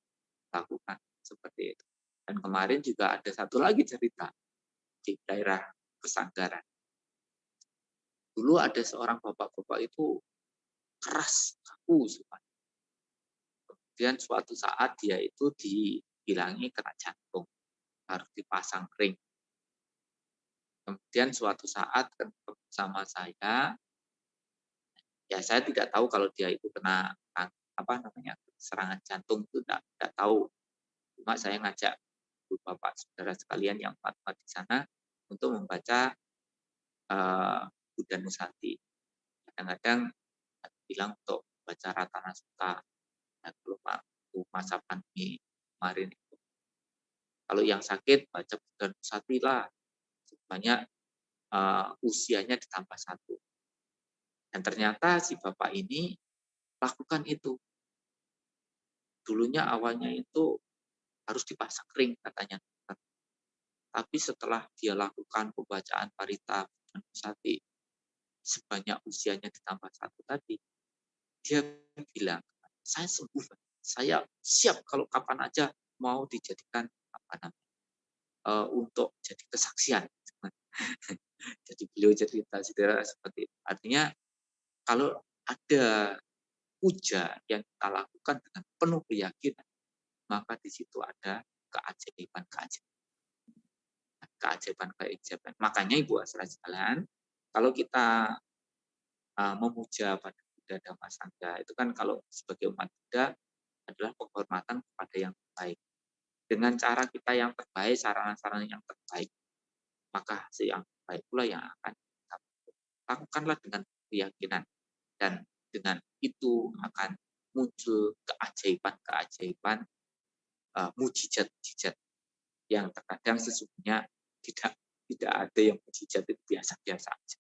lakukan. Seperti itu. Dan kemarin juga ada satu lagi cerita di daerah Pesanggaran. Dulu ada seorang bapak-bapak itu keras, kaku. Kemudian suatu saat dia itu dibilangi kena jantung, harus dipasang ring. Kemudian suatu saat sama saya, ya saya tidak tahu kalau dia itu kena serangan jantung, itu tidak tahu. Cuma saya ngajak bapak saudara sekalian yang fatwa di sana untuk membaca Buddha Nusati. Kadang-kadang bilang untuk baca Ratana Sutta. Nah, kalau masa pandemi kemarin itu. Kalau yang sakit baca Buddha Nusati lah, sebanyak usianya ditambah 1. Dan ternyata si bapak ini lakukan itu. Dulunya awalnya itu harus dipasang ring katanya. Tapi setelah dia lakukan pembacaan Parita Buddha Nusati, sebanyak usianya ditambah 1 tadi, dia bilang, saya sembuh, saya siap kalau kapan aja mau dijadikan untuk jadi kesaksian. Jadi beliau cerita saudara seperti itu. Artinya kalau ada puja yang kita lakukan dengan penuh keyakinan, maka di situ ada keajaiban. Makanya Ibu Asra sekalian, kalau kita memuja pada Buddha Dhamma Sangha, itu kan kalau sebagai umat Buddha adalah penghormatan kepada yang terbaik. Dengan cara kita yang terbaik, sarana-sarana yang terbaik, maka hasil yang terbaik pula yang akan kita lakukanlah dengan keyakinan. Dan dengan itu akan muncul keajaiban-keajaiban, mujizat-mujizat yang terkadang sesungguhnya tidak ada yang mujizat itu biasa-biasa aja.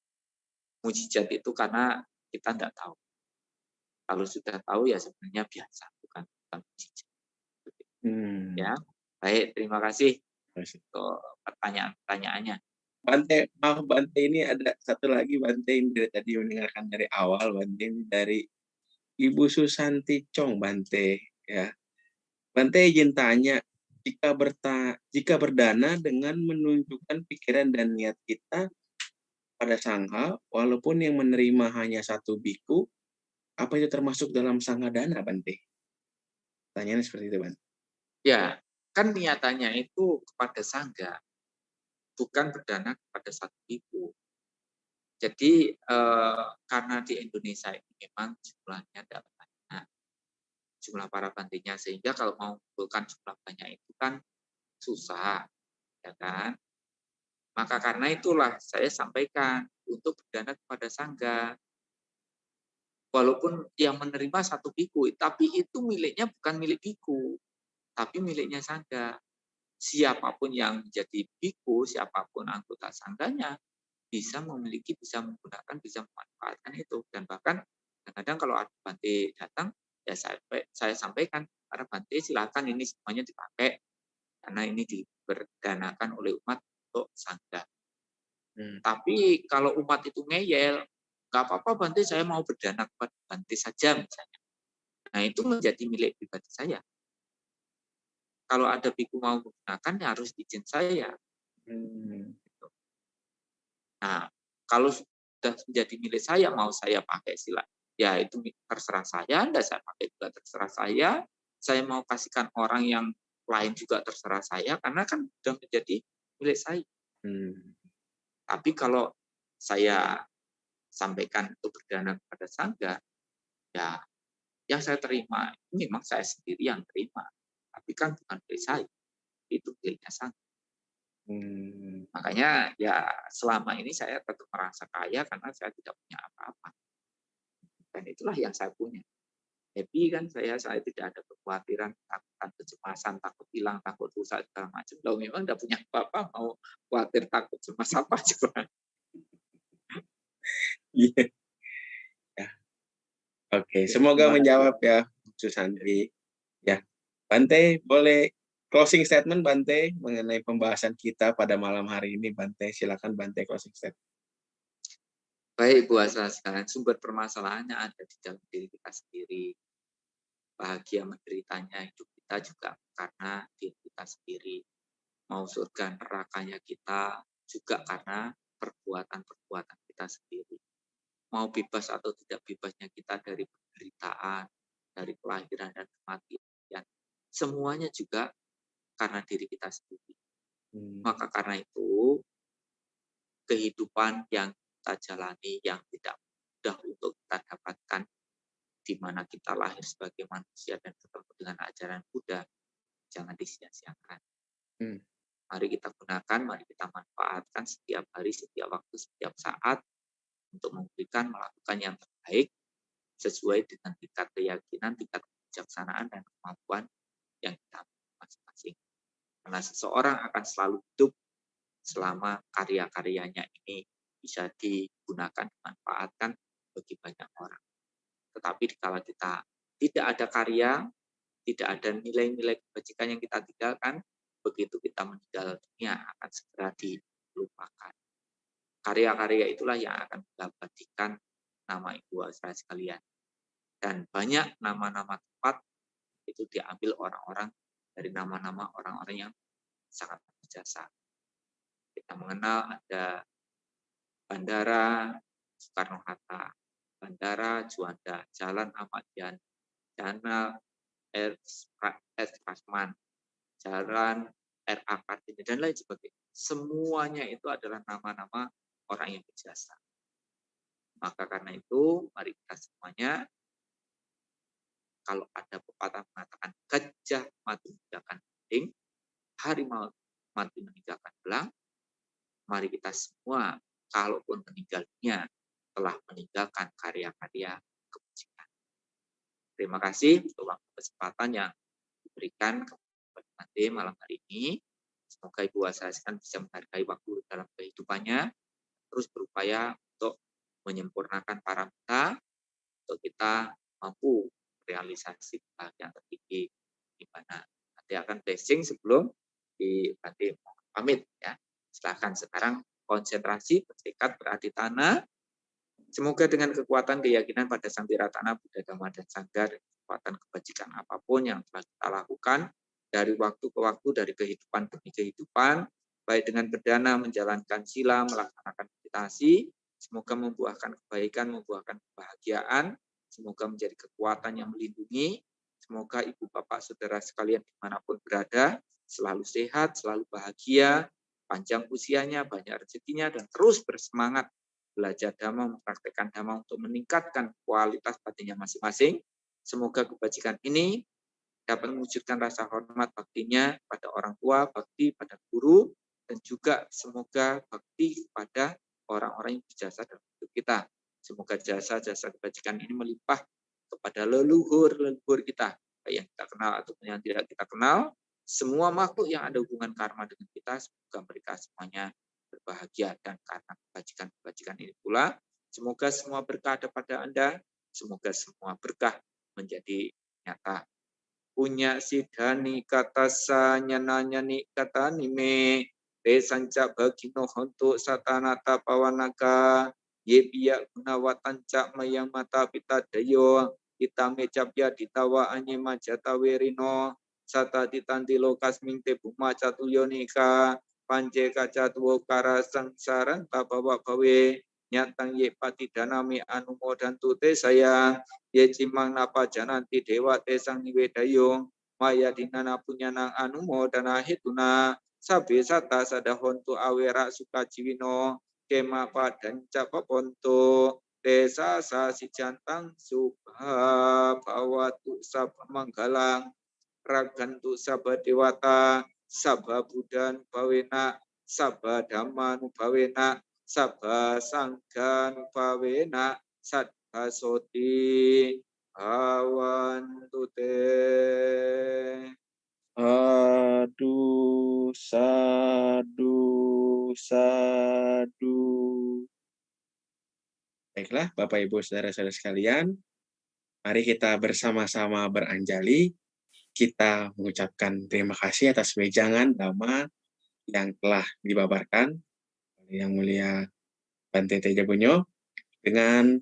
Mujizat itu karena kita tidak tahu. Kalau sudah tahu ya sebenarnya biasa, bukan mujizat. Ya, baik, terima kasih untuk pertanyaan-pertanyaannya. Bante, maaf Bante, ini ada satu lagi Bante yang dari tadi mendengarkan dari awal Bante, dari Ibu Susanti Chong Bante ya. Bante izin tanya, jika berdana dengan menunjukkan pikiran dan niat kita pada sangha, walaupun yang menerima hanya 1 biku, apa itu termasuk dalam sangha dana, Bante? Tanyanya seperti itu, Bante. Ya, kan niatannya itu kepada sangga, bukan berdana kepada 1 biku. Jadi karena di Indonesia ini memang jumlahnya tidak banyak, jumlah para bantenya, sehingga kalau mau mengumpulkan jumlah banyak itu kan susah, ya kan? Maka karena itulah saya sampaikan untuk berdana kepada sangga. Walaupun yang menerima 1 biku, tapi itu miliknya bukan milik biku, tapi miliknya sangga. Siapapun yang menjadi biku, siapapun anggota sangganya, bisa memiliki, bisa menggunakan, bisa memanfaatkan itu. Dan bahkan kadang-kadang kalau ada Bante datang, ya saya sampaikan, para Bante silakan ini semuanya dipakai karena ini diperdanakan oleh umat untuk sangga. Tapi kalau umat itu ngeyel, nggak apa-apa Bante, saya mau berdana kepada Bante saja misalnya. Nah itu menjadi milik pribadi saya. Kalau ada biku mau menggunakan ya harus izin saya. Nah kalau sudah menjadi milik saya, mau saya pakai sila, ya itu terserah saya, enggak saya pakai juga terserah saya. Saya mau kasihkan orang yang lain juga terserah saya, karena kan sudah menjadi milik saya. Tapi kalau saya sampaikan untuk berdana kepada sangga, ya yang saya terima ini memang saya sendiri yang terima, tapi kan bukan milik saya, itu miliknya sangga. Makanya ya selama ini saya tetap merasa kaya karena saya tidak punya apa-apa, dan itulah yang saya punya. Happy kan saya tidak ada kekhawatiran, takut kecemasan, takut hilang, takut rusak segala macam. Loh memang tidak punya apa-apa, mau khawatir takut cemas apa coba? Iya. Ya. Oke, semoga menjawab ya, Susanti. Ya, Bante boleh closing statement Bante mengenai pembahasan kita pada malam hari ini. Bante, silakan Bante closing statement. Baik, Bu Asra sekalian, sumber permasalahannya ada di dalam diri kita sendiri. Bahagia menderitanya hidup kita juga karena diri kita sendiri. Mau surga nerakanya kita juga karena perbuatan-perbuatan kita sendiri. Mau bebas atau tidak bebasnya kita dari penderitaan, dari kelahiran dan kematian, semuanya juga karena diri kita sendiri. Maka karena itu, kehidupan yang kita jalani yang tidak mudah untuk kita dapatkan, di mana kita lahir sebagai manusia dan ketemu dengan ajaran Buddha, jangan disia-siakan. Mari kita gunakan, mari kita manfaatkan setiap hari, setiap waktu, setiap saat untuk melakukan yang terbaik sesuai dengan tingkat keyakinan, tingkat kebijaksanaan, dan kemampuan yang kita masing-masing. Karena seseorang akan selalu hidup selama karya-karyanya ini bisa digunakan, dimanfaatkan bagi banyak orang. Tetapi kalau kita tidak ada karya, tidak ada nilai-nilai kebajikan yang kita tinggalkan, begitu kita meninggal dunia akan segera dilupakan. Karya-karya itulah yang akan mengabadikan nama Ibu Asra sekalian. Dan banyak nama-nama tempat itu diambil orang-orang dari nama-nama orang-orang yang sangat berjasa. Kita mengenal ada Bandara Soekarno-Hatta, Bandara Juanda, Jalan Ahmad Yani, Jalan S. Rasman, Jalan R.A. Kartini, dan lain sebagainya. Semuanya itu adalah nama-nama orang yang berjasa. Maka karena itu, mari kita semuanya, kalau ada pepatah mengatakan gajah mati meninggalkan bening, harimau mati meninggalkan belang, mari kita semua, kalaupun meninggalnya, telah meninggalkan karya-karya kebajikan. Terima kasih untuk waktu kesempatan yang diberikan kepada Bante malam hari ini. Semoga Ibu Asra bisa menghargai waktu dalam kehidupannya, terus berupaya untuk menyempurnakan paramita, untuk kita mampu realisasi kebahagiaan tertinggi di mana. Nanti akan blessing sebelum di Bante pamit ya. Silakan sekarang konsentrasi, bertekad, beraditana. Semoga dengan kekuatan keyakinan pada Sang Tiratana, Buddha, Dhamma, dan Sangha, dan kekuatan kebajikan apapun yang telah kita lakukan dari waktu ke waktu, dari kehidupan demi kehidupan, baik dengan berdana, menjalankan sila, melaksanakan meditasi, semoga membuahkan kebaikan, membuahkan kebahagiaan, semoga menjadi kekuatan yang melindungi, semoga ibu bapak saudara sekalian dimanapun berada, selalu sehat, selalu bahagia, panjang usianya, banyak rezekinya, dan terus bersemangat belajar Dhamma, mempraktekkan Dhamma untuk meningkatkan kualitas batinnya masing-masing. Semoga kebajikan ini dapat mewujudkan rasa hormat baktinya pada orang tua, bakti pada guru, dan juga semoga bakti pada orang-orang yang berjasa dalam hidup kita. Semoga jasa-jasa kebajikan ini melimpah kepada leluhur-leluhur kita, baik yang kita kenal ataupun yang tidak kita kenal. Semua makhluk yang ada hubungan karma dengan kita, semoga mereka semuanya berbahagia, dan karena kebajikan-kebajikan ini pula, semoga semua berkah ada pada Anda, semoga semua berkah menjadi nyata. Punya sidani kata nyani kata nime te sanca bagino hontu satanata pawanaka ye biya gunawatan cak mayang mata pita dayo kita mecapya ditawa anye majata werino sata ditanti lokas ming te buma catuyonika panje kaca tuwo kara sangsaran tabawa bawe nyatang ye pati danami anumo dan tute sayang ye cimang napa jananti dewa te sang niwedayo maya dinana punyanang anumo dana hituna sabe sata sadahon tu awera sukajiwino kema padan capaponto desa sa si jantang subha bawatu sabha manggalang ragantu sabha dewata sabha budan bawena sabha dhamma bawena sabha sangga bawena sadha soti awantu te. Sadu, sadu, sadu. Baiklah, Bapak Ibu Saudara-saudara sekalian, mari kita bersama-sama beranjali. Kita mengucapkan terima kasih atas wejangan Dhamma yang telah dibabarkan oleh Yang Mulia Bante Tejabunyo. Dengan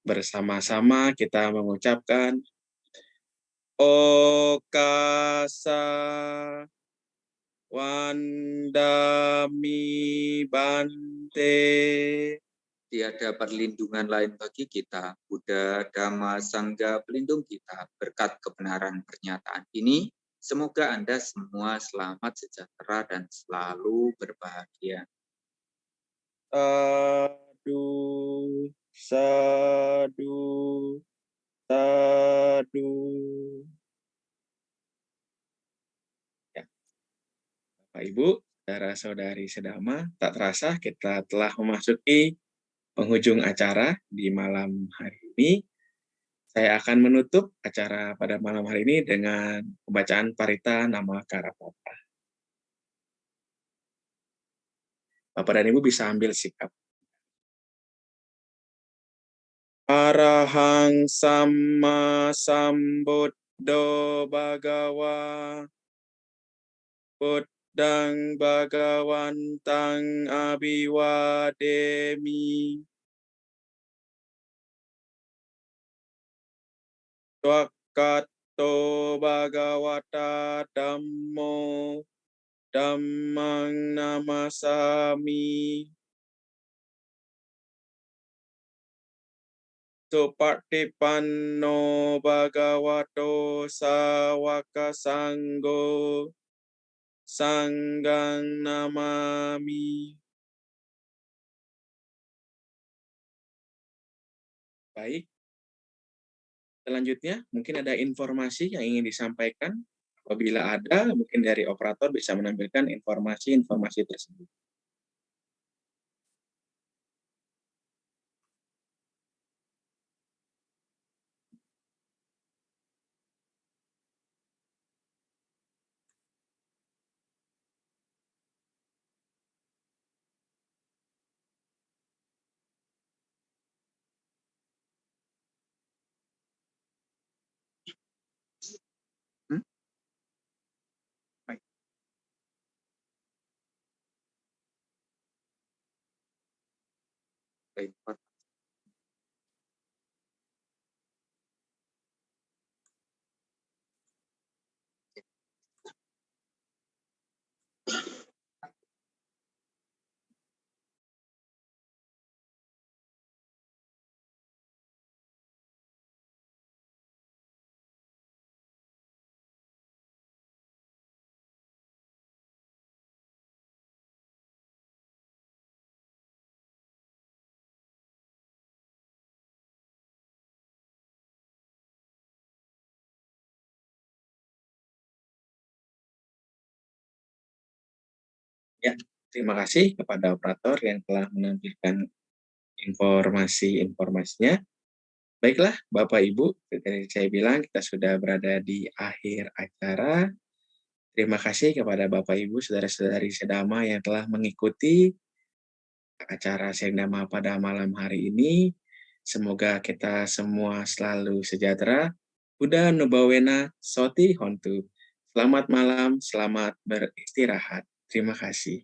bersama-sama kita mengucapkan Okasa Wandami Bante. Tiada perlindungan lain bagi kita, Buddha, Dhamma, Sangha pelindung kita. Berkat kebenaran pernyataan ini, semoga Anda semua selamat, sejahtera, dan selalu berbahagia. Sadu, sadu, sadu. Ya, Bapak Ibu, saudara-saudari sedama, tak terasa kita telah memasuki penghujung acara di malam hari ini. Saya akan menutup acara pada malam hari ini dengan pembacaan Parita Nama Karapata. Bapak dan Ibu bisa ambil sikap. Arahang Samma Sambuddho Bhagawa Buddhang Bhagawantang Abhiwademi Swakato Bhagawata Dhammo Dhammang Namasami Supatipanno Bhagavato Sawaka Sanggo Sanggang Namami. Baik. Selanjutnya, mungkin ada informasi yang ingin disampaikan. Apabila ada, mungkin dari operator bisa menampilkan informasi-informasi tersebut. Baik. Baik, Pak. Ya, terima kasih kepada operator yang telah menampilkan informasi-informasinya. Baiklah, Bapak Ibu, seperti saya bilang, kita sudah berada di akhir acara. Terima kasih kepada Bapak Ibu, saudara-saudari sedama yang telah mengikuti acara Sendama pada malam hari ini. Semoga kita semua selalu sejahtera, Uda nubawena soti hontu. Selamat malam, selamat beristirahat. Terima kasih.